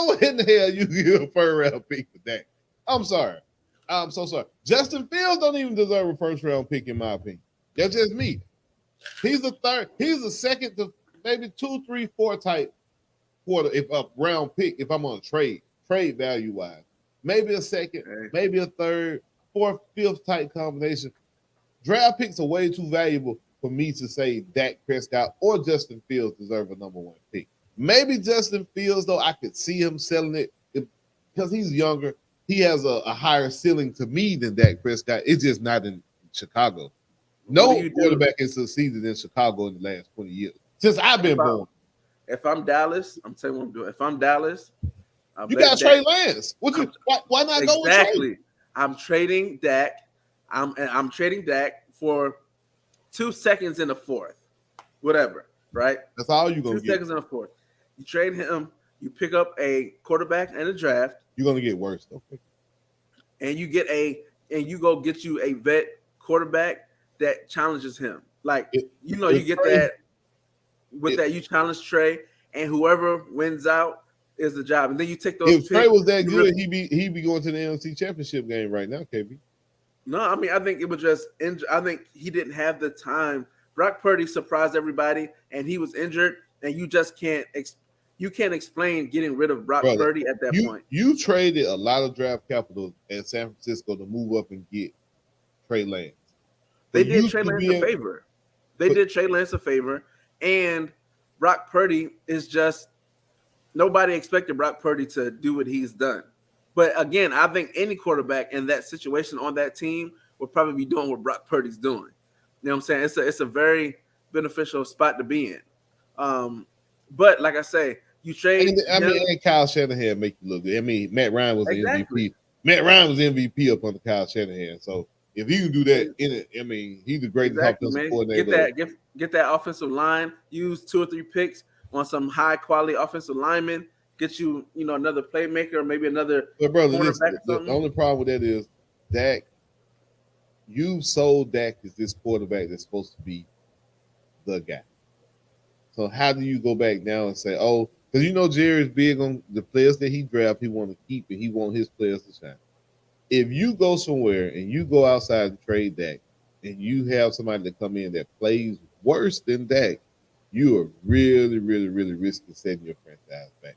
way in the hell you give a first round pick for Dak. I'm sorry. I'm so sorry. Justin Fields don't even deserve a first round pick, in my opinion. That's just me. He's a 2nd to maybe 2, 3, 4 type quarter if a round pick, if I'm on a trade value wise. Maybe a 2nd, maybe a 3rd, 4th, 5th type combination. Draft picks are way too valuable for me to say Dak Prescott or Justin Fields deserve a number 1 pick. Maybe Justin Fields, though, I could see him selling it because he's younger. He has a higher ceiling to me than Dak Prescott. It's just not in Chicago. No quarterback has succeeded in Chicago in the last 20 years since I've been born. If I'm Dallas, I'm telling you what I'm doing. If I'm Dallas, you got Trey Lance. Why not go with Trey? Exactly. I'm trading Dak. I'm trading Dak for 2 seconds in the 4th, whatever. Right. That's all you're gonna get. 2 seconds in the 4th. You trade him. You pick up a quarterback and a draft. You're gonna get worse though. And you go get you a vet quarterback that challenges him. Like you get Trey, that with that you challenge Trey, and whoever wins out is the job. And then you take those. If Trey was that good, he'd be going to the NFC Championship game right now, KB. No, I mean, I think it was just I think he didn't have the time. Brock Purdy surprised everybody, and he was injured, and you just can't explain getting rid of Brock Purdy at that point. You traded a lot of draft capital at San Francisco to move up and get Trey Lance. They did Trey Lance a favor. They did Trey Lance a favor, and Brock Purdy is just nobody expected Brock Purdy to do what he's done. But again, I think any quarterback in that situation on that team would probably be doing what Brock Purdy's doing. You know what I'm saying? It's a very beneficial spot to be in. But like I say, you trade. And Kyle Shanahan make you look good. I mean, Matt Ryan was the MVP. Matt Ryan was MVP up under Kyle Shanahan. So if you can do that, he's the greatest offensive coordinator. Get that offensive line. Use 2 or 3 picks on some high quality offensive linemen. Get you, another playmaker, or maybe another. But brother, the only problem with that is Dak. You sold Dak as this quarterback that's supposed to be the guy. So how do you go back now and say, because Jerry's big on the players that he draft, he want to keep, and he want his players to shine. If you go somewhere and you go outside and trade Dak, and you have somebody that come in that plays worse than Dak, you are really, really, really risking setting your franchise back.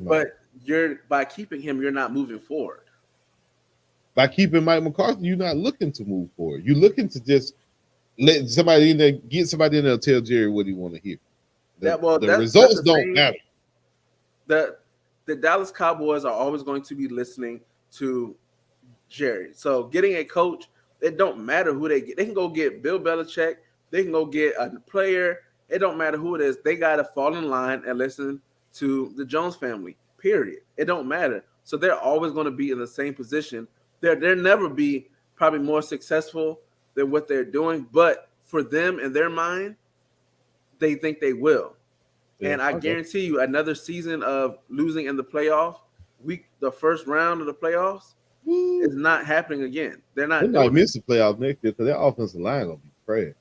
But by keeping him, you're not moving forward. By keeping Mike McCarthy, you're not looking to move forward. You're looking to just let somebody in there, get somebody in there, and tell Jerry what he want to hear. The results don't matter. The Dallas Cowboys are always going to be listening to Jerry. So getting a coach, it don't matter who they get. They can go get Bill Belichick. They can go get a player. It don't matter who it is. They got to fall in line and listen to the Jones family, period. It don't matter. So they're always going to be in the same position. They'll never be probably more successful than what they're doing, but for them in their mind, they think they will. Yeah, and I guarantee you another season of losing in the playoff, the first round of the playoffs is not happening again. They might miss the playoffs next year because their offensive line going to be trash.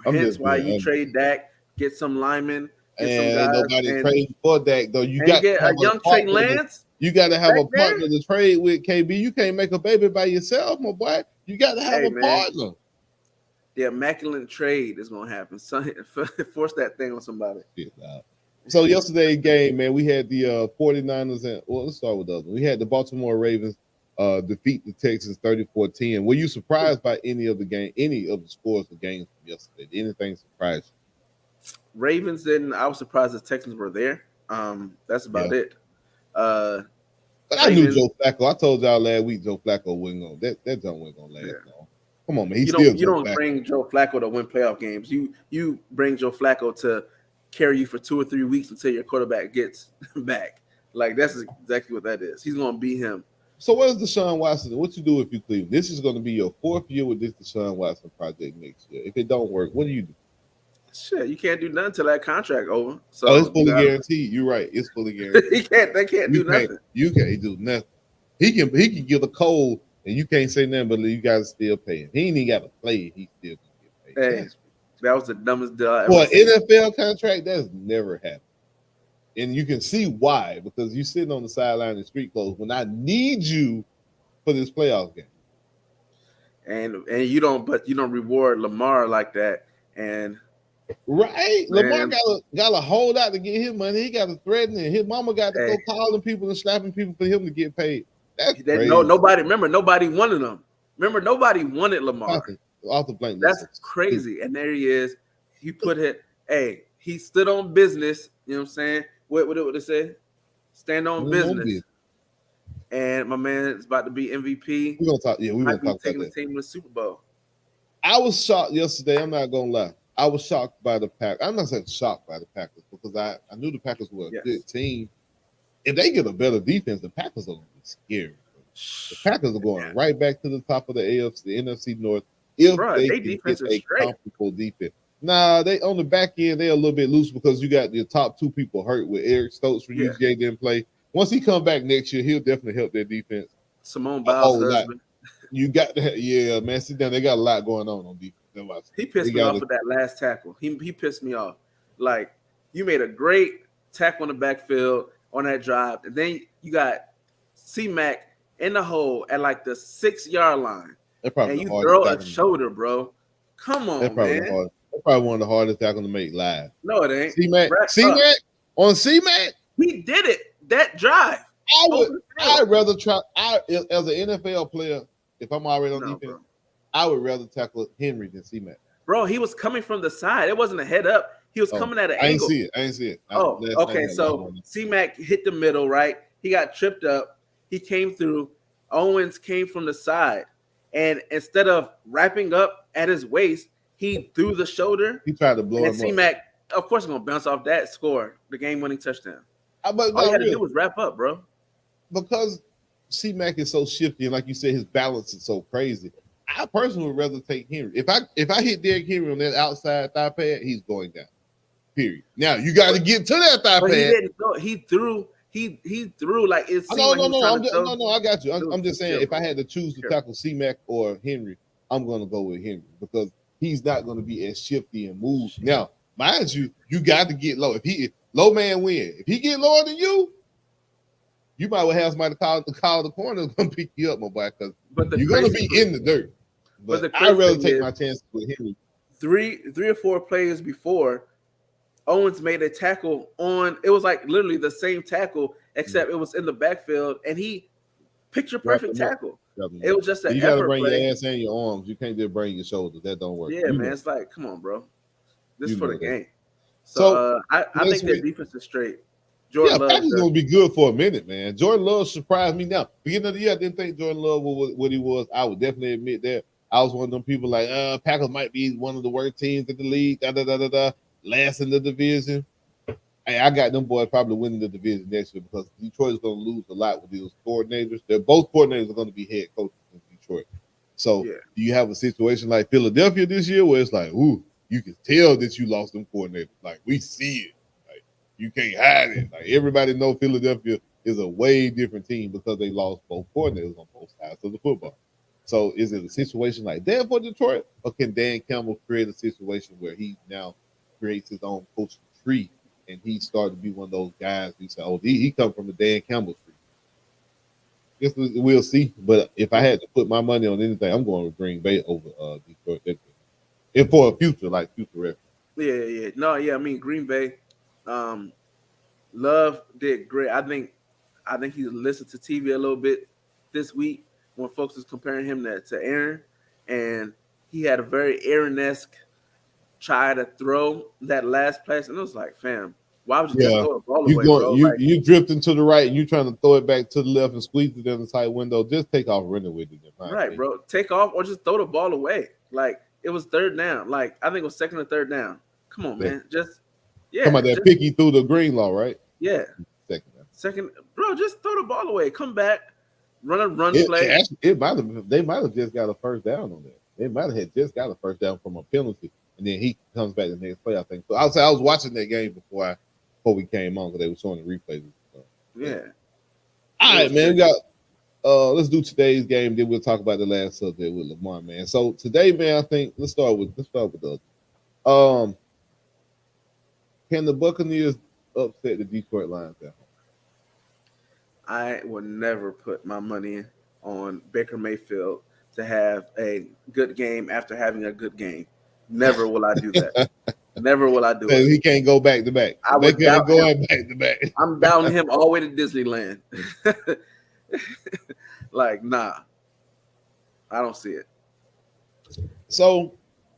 Hence why you trade Dak, get some linemen, and nobody trading for Dak though. You got a young Trey Lance. You got to have a partner to trade with, KB. You can't make a baby by yourself, my boy. You got to have a partner. The immaculate trade is going to happen. Force that thing on somebody. Yeah, so yesterday's game, man, we had the 49ers and let's start with the other one. We had the Baltimore Ravens defeat the Texans 34-10. Were you surprised by any of the scores of games from yesterday? Did anything surprise you? Ravens didn't. I was surprised the Texans were there. That's about it. But I knew Joe Flacco. I told y'all last week Joe Flacco wasn't going. That don't wasn't going to last long. Come on, man. You don't bring Joe Flacco to win playoff games. You bring Joe Flacco to carry you for 2 or 3 weeks until your quarterback gets back. Like that's exactly what that is. He's going to beat him. So what is Deshaun Watson? What you do if you Cleveland? This is going to be your 4th year with this Deshaun Watson project next year. If it don't work, what do you do? Shit, you can't do nothing till that contract over. So it's fully guaranteed. You're right. It's fully guaranteed. They can't do nothing. You can't do nothing. He can give a cold and you can't say nothing, but you guys still pay him. He ain't even got to play. He still can get paid. Hey, that was the dumbest deal I ever seen. NFL contract, that's never happened. And you can see why, because you're sitting on the sideline in street clothes when I need you for this playoff game. And you don't reward Lamar like that. And right, Lamar got to hold out to get his money. He got to threaten it. His mama got to go calling people and slapping people for him to get paid. That's crazy. Nobody wanted him. Remember, nobody wanted Lamar. Off the blank. That's crazy. And there he is. He put it. Hey, he stood on business. You know what I'm saying? What did it say? Stand on business. And my man is about to be MVP. We're gonna talk. Yeah, we're gonna talk taking about the team to the Super Bowl. I was shocked yesterday. I'm not gonna lie. I was shocked by the Packers. I'm not saying shocked by the Packers because I knew the Packers were a good team. If they get a better defense, the Packers are gonna be scary. The Packers are going right back to the top of the AFC, the NFC North. If they can get a comfortable defense. Nah, they on the back end, they're a little bit loose because you got your top 2 people hurt with Eric Stokes from UGA didn't play. Once he come back next year, he'll definitely help their defense. Simone Biles' husband. You got to, man, sit down. They got a lot going on defense. He pissed me off with that last tackle. He pissed me off. Like, You made a great tackle on the backfield on that drive, and then you got C-Mac in the hole at like the 6-yard line, and you throw a shoulder, bro. Come on, man. That's probably one of the hardest tackles to make live. No, it ain't. C-Mac on C-Mac. He did it that drive. I'd rather try. As an NFL player, if I'm already on defense, bro, I would rather tackle Henry than C-Mac. Bro, he was coming from the side. It wasn't a head up. He was coming at an angle. I ain't see it. Okay. So C-Mac hit the middle, right? He got tripped up. He came through. Owens came from the side. And instead of wrapping up at his waist, he threw the shoulder. He tried to blow him up. And C-Mac, of course, going to bounce off that, score the game-winning touchdown. All you had to do was wrap up, bro. Because C-Mac is so shifty, and like you said, his balance is so crazy. I personally would rather take Henry. If I hit Derrick Henry on that outside thigh pad, he's going down. Period. Now you got to get to that thigh pad. He threw like it's. No. I got you. I'm just saying, if I had to choose to tackle C-Mac or Henry, I'm going to go with Henry because he's not going to be as shifty and move. Now, mind you, you got to get low. If low man win, if he get lower than you might well have somebody call the corner going to pick you up, my boy, because you're going to be in the dirt. But I'd rather take my chances with Henry. Three or four plays before, Owens made a tackle on. It was like literally the same tackle, except it was in the backfield, and he picture perfect tackle. It was just an effort. You got to bring your ass and your arms. You can't just bring your shoulders. That don't work. Yeah, man. It's like, come on, bro. This is for the game. So I think their defense is straight. Jordan Love is going to be good for a minute, man. Jordan Love surprised me. Now, beginning of the year, I didn't think Jordan Love was what he was. I would definitely admit that. I was one of them people like, Packers might be one of the worst teams in the league, last in the division. Hey, I got them boys probably winning the division next year because Detroit is going to lose a lot with these coordinators. Both coordinators are going to be head coaches in Detroit. So do you have a situation like Philadelphia this year where it's like, ooh, you can tell that you lost them coordinators. Like, we see it. Like, you can't hide it. Like, everybody know Philadelphia is a way different team because they lost both coordinators on both sides of the football. So is it a situation like that for Detroit, or can Dan Campbell create a situation where he now creates his own coaching tree and he started to be one of those guys who say, oh, he come from the Dan Campbell tree? Guess we'll see. But if I had to put my money on anything, I'm going with Green Bay over Detroit. And for a future reference. Yeah. No, yeah, I mean, Green Bay, Love did great. I think he listened to TV a little bit this week when folks was comparing him to Aaron, and he had a very Aaron-esque try to throw that last pass, and it was like, fam, why would you just throw the ball away, bro? You drifting to the right, and you trying to throw it back to the left and squeeze it in the tight window. Just take off running with it. Right, bro. Take off or just throw the ball away. Like, it was third down. Like, I think it was second or third down. Come on, man. Come on, that picky through the Greenlaw, right? Yeah. Second, bro, just throw the ball away. Come back. Run a play. They might have just got a first down on that. They might have just got a first down from a penalty, and then he comes back the next play, I think. So I was watching that game before we came on because they were showing the replays. Yeah. All right, man. We got let's do today's game. Then we'll talk about the last subject with Lamar, man. So today, man, I think let's start with the can the Buccaneers upset the Detroit Lions at home? I would never put my money on Baker Mayfield to have a good game after having a good game. Never will I do that. Never will I do it. He can't go back to back. Back to back. I'm down him all the way to Disneyland. Like, nah. I don't see it. So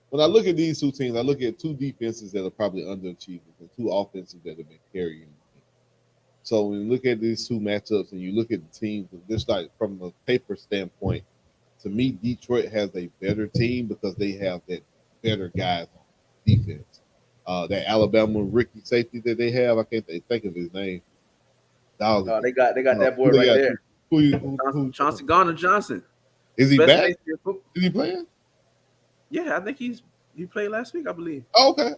when I look at these two teams, I look at two defenses that are probably underachieving and two offenses that have been carrying. So when you look at these two matchups and you look at the teams, just like from a paper standpoint, to me, Detroit has a better team because they have that better guys on defense. That Alabama rookie safety that they have, I can't think of his name. They got that boy right there. Who Chauncey Gardner-Johnson. Is he back? Is he playing? Yeah, I think he played last week, I believe. Okay.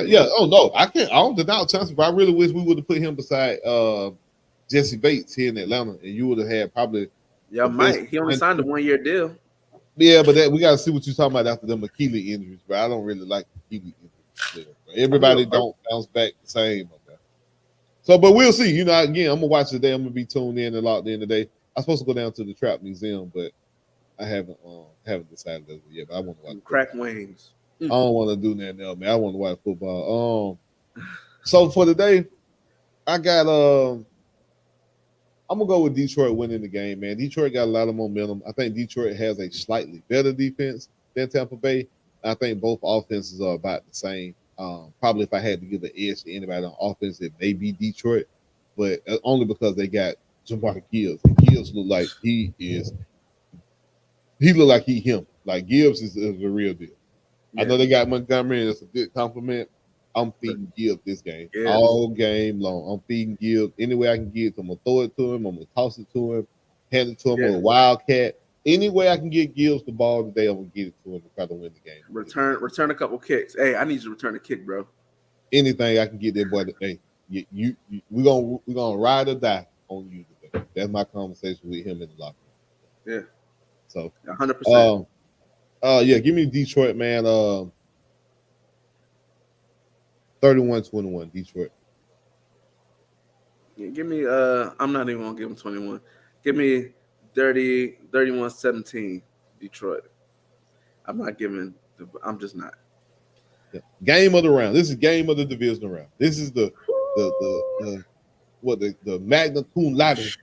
Yeah. Oh no, I don't deny Chauncey, but I really wish we would have put him beside Jesse Bates here in Atlanta, and you would have had probably. Yeah, Mike. He only signed a 1-year deal. Yeah, but we got to see what you're talking about after them Achilles injuries. But I don't really like Achilles injuries. Everybody don't bounce back the same. Okay. So, but we'll see. You know, again, I'm gonna watch today. I'm gonna be tuned in and locked in today. I'm supposed to go down to the Trap Museum, but I haven't decided as of yet. But I want to watch crack wings. I don't want to do that now, man. I want to watch football. So for today, I got I'm gonna go with Detroit winning the game, man. Detroit got a lot of momentum. I think Detroit has a slightly better defense than Tampa Bay. I think both offenses are about the same. Probably if I had to give an edge to anybody on offense, it may be Detroit, but only because they got Jamar Gibbs. Gibbs look like he look like he him. Like Gibbs is a real deal. Yeah. I know they got Montgomery, and it's a good compliment. I'm feeding Gibbs this game all game long. I'm feeding Gibbs any way I can get it. I'm gonna throw it to him. I'm gonna toss it to him, hand it to him with a wildcat. Any way I can get Gibbs the ball today, I'm gonna get it to him to try to win the game. Return a couple kicks. Hey, I need you to return a kick, bro. Anything I can get that boy today. We're gonna ride or die on you today. That's my conversation with him in the locker room. Yeah. So 100%. Yeah, give me Detroit, man. 31-21, Detroit. Yeah, give me I'm not even gonna give him 21. Give me 31-17, Detroit. I'm just not. Yeah. Game of the round. This is game of the divisional round. This is the magna cum laude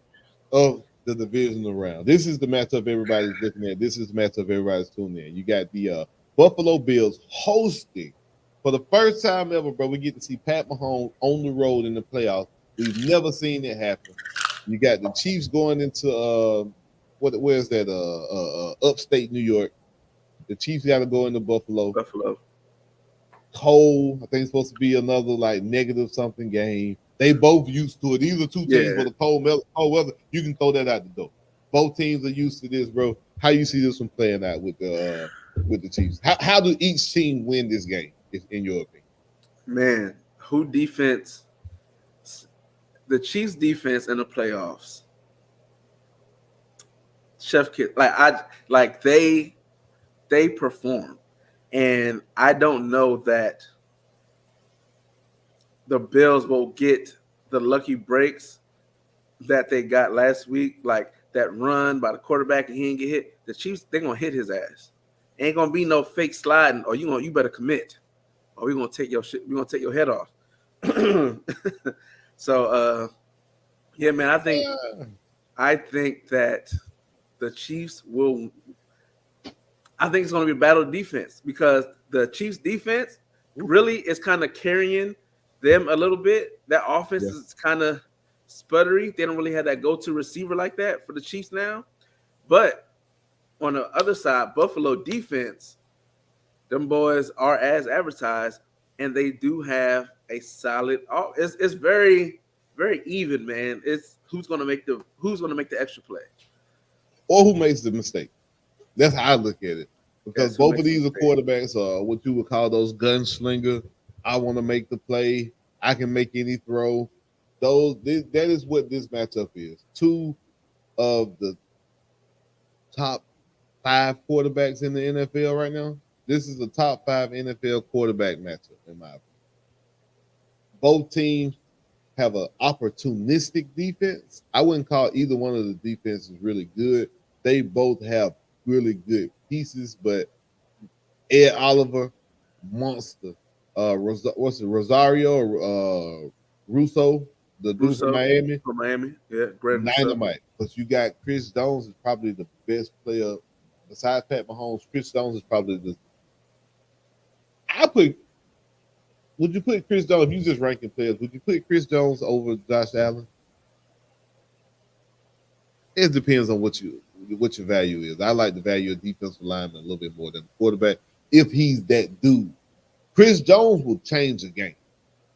of the divisional round. This is the matchup everybody's looking at. This is the matchup everybody's tuning in. You got the Buffalo Bills hosting for the first time ever, bro. We get to see Pat Mahomes on the road in the playoffs. We've never seen it happen. You got the Chiefs going into where's that? Upstate New York. The Chiefs got to go into Buffalo. Cold. I think it's supposed to be another like negative something game. They both used to it. These are two teams for the cold weather. You can throw that out the door. Both teams are used to this, bro. How you see this one playing out with the Chiefs? How do each team win this game, in your opinion? Man, defense? The Chiefs' defense in the playoffs. Chef Kiss, they perform, and I don't know that the Bills will get the lucky breaks that they got last week, like that run by the quarterback and he didn't get hit. The Chiefs, they're gonna hit his ass. Ain't gonna be no fake sliding, or you better commit, or we're gonna take your shit. We're gonna take your head off. So, yeah, man, I think that the Chiefs will. I think it's gonna be a battle of defense because the Chiefs' defense really is kind of carrying them a little bit. That offense is kind of sputtery. They don't really have that go-to receiver like that for the Chiefs now. But on the other side, Buffalo defense, them boys are as advertised, and they do have a solid. It's very, very even, man. It's who's gonna make the extra play, or who makes the mistake. That's how I look at it. Because both of these are quarterbacks, what you would call those gunslinger. I want to make the play. I can make any throw. That is what this matchup is. Two of the top 5 quarterbacks in the NFL right now. This is the top 5 NFL quarterback matchup, in my opinion. Both teams have an opportunistic defense. I wouldn't call either one of the defenses really good. They both have really good pieces, but Ed Oliver, monster. What's it, Rosario or Russo, the dude from Miami? From Miami, yeah, great. Dynamite. Because you got Chris Jones is probably the best player besides Pat Mahomes. Chris Jones is probably would you put Chris Jones, if you just ranking players, would you put Chris Jones over Josh Allen? It depends on what your value is. I like the value of defensive lineman a little bit more than the quarterback. If he's that dude, Chris Jones will change the game.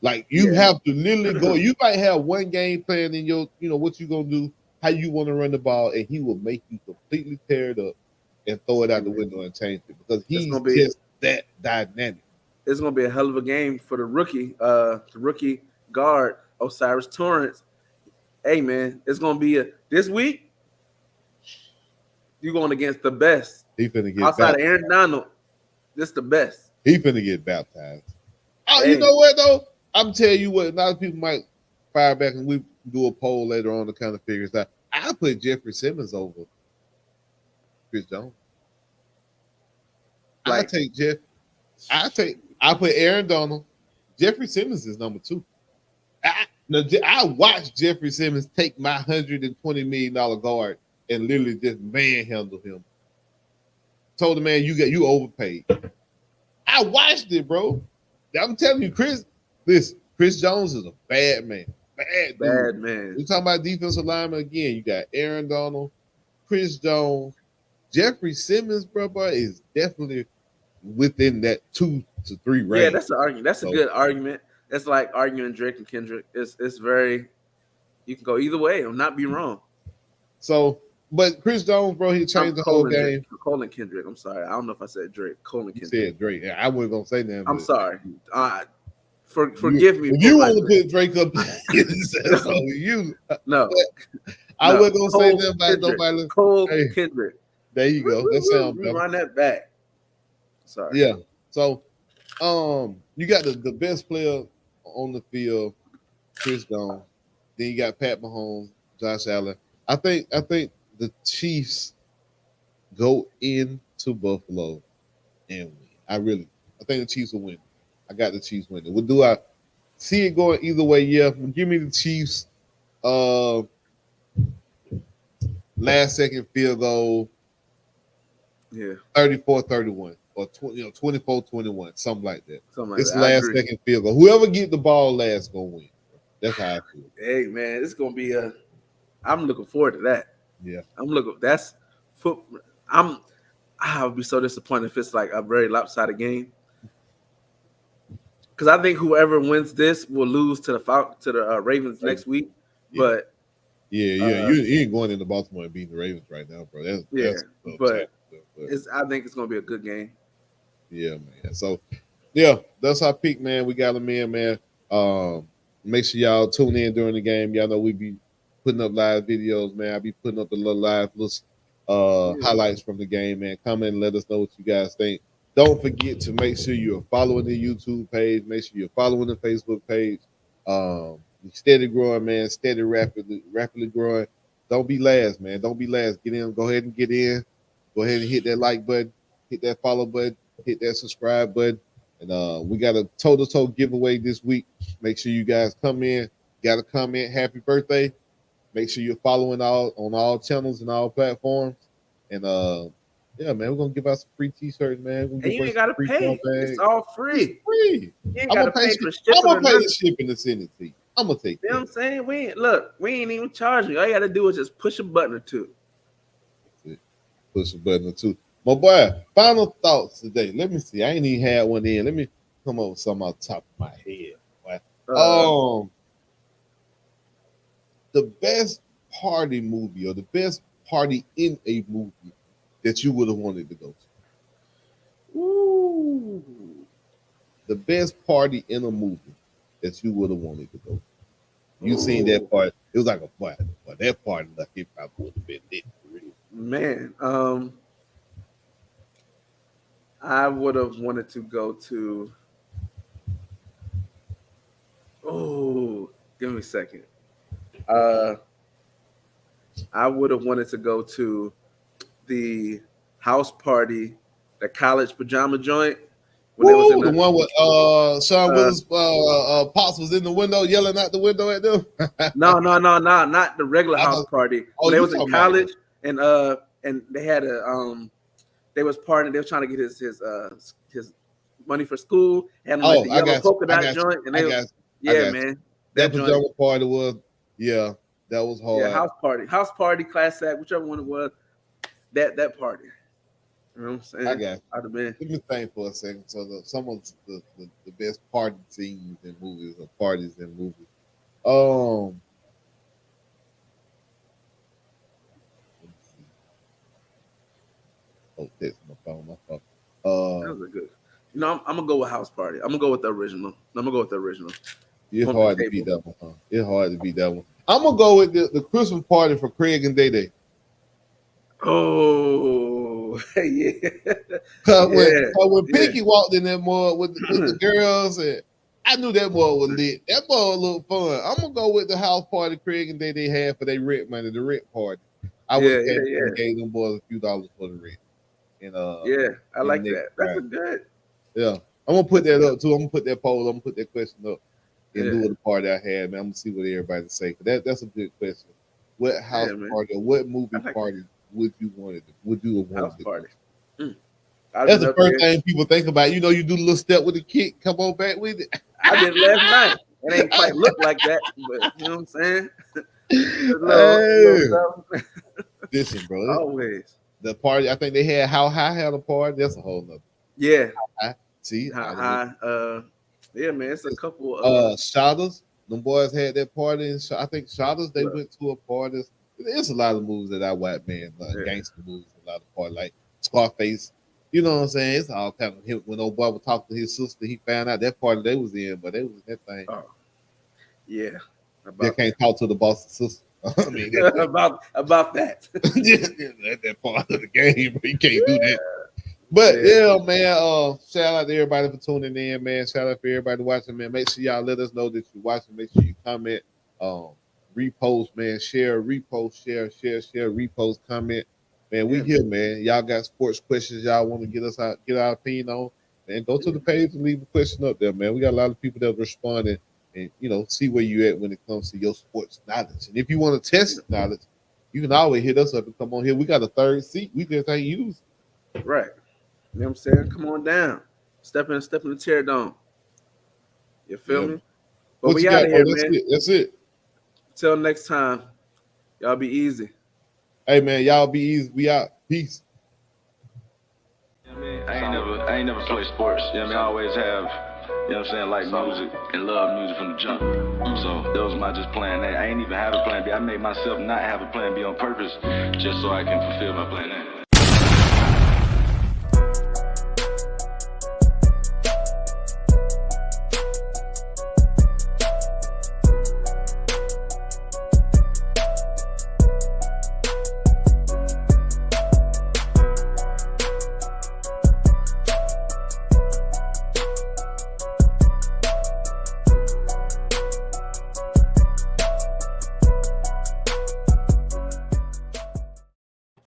Like you have to literally go. You might have one game plan in your, what you gonna do, how you want to run the ball, and he will make you completely tear it up and throw it out the window and change it because he's just that dynamic. It's gonna be a hell of a game for the rookie guard Osiris Torrance. Hey man, it's gonna be this week. You're going against the best. He finna get outside of Aaron Donald. This the best. He finna get baptized. Oh, you know what though? I'm telling you what. A lot of people might fire back, and we do a poll later on to kind of figure this out. I put Jeffrey Simmons over Chris Jones. Like, I put Aaron Donald. Jeffrey Simmons is number 2. I watched Jeffrey Simmons take my $120 million guard and literally just manhandle him. Told the man, you overpaid. I watched it, bro. I'm telling you, Chris Jones is a bad man. Bad man. We're talking about defensive lineman again. You got Aaron Donald, Chris Jones, Jeffrey Simmons, bro, is definitely within that 2 to 3 range. Yeah, that's an argument. That's a good argument. That's like arguing Drake and Kendrick. It's very, you can go either way and not be wrong. So, but Chris Jones, bro, he changed the whole game. Colin Kendrick. I'm sorry. I don't know if I said Drake. Colin Kendrick. You said Drake. I wasn't gonna say that. I'm sorry. Forgive me. If you want to put Drake up, so you no. I wasn't gonna say that about nobody. Cole Kendrick. There you go. That sounds better. Run that back. Sorry. Yeah. So, you got the best player on the field, Chris Jones. Then you got Pat Mahomes, Josh Allen. I think the Chiefs go into Buffalo and win. I think the Chiefs will win. I got the Chiefs winning. Well, do I see it going either way? Yeah. Give me the Chiefs. Last second field goal. Yeah. 34-31 or 24-21, something like that. It's last second field goal. Whoever get the ball last gonna win. That's how I feel. Hey man, it's gonna be I'm looking forward to that. Yeah. I'll be so disappointed if it's like a very lopsided game. Because I think whoever wins this will lose to the Ravens next week. Yeah. But you ain't going into Baltimore and beating the Ravens right now, bro. I think it's gonna be a good game. Yeah, man. So yeah, that's our pick, man. We got them in, man. Make sure y'all tune in during the game. Y'all know we be putting up live videos, man. I be putting up the little highlights from the game, man. Comment and let us know what you guys think. Don't forget to make sure you're following the YouTube page. Make sure you're following the Facebook page. Steady growing, man. Steady, rapidly growing. Don't be last, man. Don't be last. Get in. Go ahead and get in. Go ahead and hit that like button. Hit that follow button. Hit that subscribe button. And we got a Toe2Toe giveaway this week. Make sure you guys come in. Got a comment. Happy birthday. Make sure you're following on all channels and all platforms. And yeah, man, we're gonna give out some free t-shirts, man. And you ain't gotta pay. It's all free. It's free. You ain't gotta pay for shipping. I'm gonna pay the shipping to send it to you. I'm gonna take it. You know what I'm saying? We ain't even charging you. All you gotta do is just push a button or two. That's it. Push a button or two. My boy, final thoughts today. Let me see. I ain't even had one in. Let me come up with something off the top of my head. The best party movie or the best party in a movie that you would have wanted to go to. Ooh. The best party in a movie that you would have wanted to go to. You seen that part? It was like a party. But that party, like it probably would have been it. Man, I would have wanted to go to. Oh, give me a second. I would have wanted to go to the house party, the college pajama joint. When Woo, they was in the one with Szn2 Pops was in the window yelling out the window at them. No, not the regular house party. They was in college and they had they was partying. They was trying to get his money for school. Had like the yellow polka dot joint, and man, that pajama party was that was hard. Yeah, house party, class act, whichever one it was. That party. You know what I'm saying? I got I'd have been. Let me think for a second. So some of the best party scenes in movies or parties in movies. Let's see. Oh, that's my phone. That was a good. You know, I'm gonna go with house party. I'm gonna go with the original. It's hard to beat that one. Huh? It's hard to beat that one. I'm gonna go with the Christmas party for Craig and Day Day. Oh, yeah. When Pinky walked in there more with the girls, and I knew that boy was lit. That boy looked fun. I'm gonna go with the house party Craig and they had for their rent money, the rent party. I would have gave them boys a few dollars for the rent. And I like that. That's a good. Yeah. I'm gonna put that up too. I'm gonna put that poll, I'm gonna put that question up and do the party I had, man. I'm gonna see what everybody say. That's a good question. What house party or what movie party would you want to house party? That's the first thing people think about. You know, you do the little step with the kick, come on back with it. I did last night. It ain't quite look like that, but you know what I'm saying? Listen, bro. Always. The party, I think they had How High had a party. That's a whole nother. Yeah. See? How High. Yeah, man. It's a couple Shotters. Them boys had that party. And I think Shotters, they went to a party. There's a lot of movies that I watch, man. Gangster movies, a lot of parties like Scarface. You know what I'm saying? It's all kind of him. When old boy would talk to his sister, he found out that party they was in, but they was in that thing. Oh, yeah. They can't talk to the boss's sister. I mean, about that. That's that part of the game, but you can't do that. But yeah, man. Shout out to everybody for tuning in, man. Shout out for everybody watching, man. Make sure y'all let us know that you're watching. Make sure you comment, repost, man. Share, repost, share, repost, comment. Man, we here, man. Y'all got sports questions y'all want to get our opinion on, man. Go to the page and leave a question up there, man. We got a lot of people that respond and you know, see where you at when it comes to your sports knowledge. And if you want to test knowledge, you can always hit us up and come on here. We got a third seat. We just ain't use it. Right. You know what I'm saying? Come on down. Step in the chair down. You feel me? But we out of here, man. That's it. Till next time. Y'all be easy. Hey, man, y'all be easy. We out. Peace. I ain't never played sports. You know what I mean? I always have, you know what I'm saying, like music and love music from the jump. So that was my just plan A. I ain't even have a plan B. I made myself not have a plan B on purpose just so I can fulfill my plan A.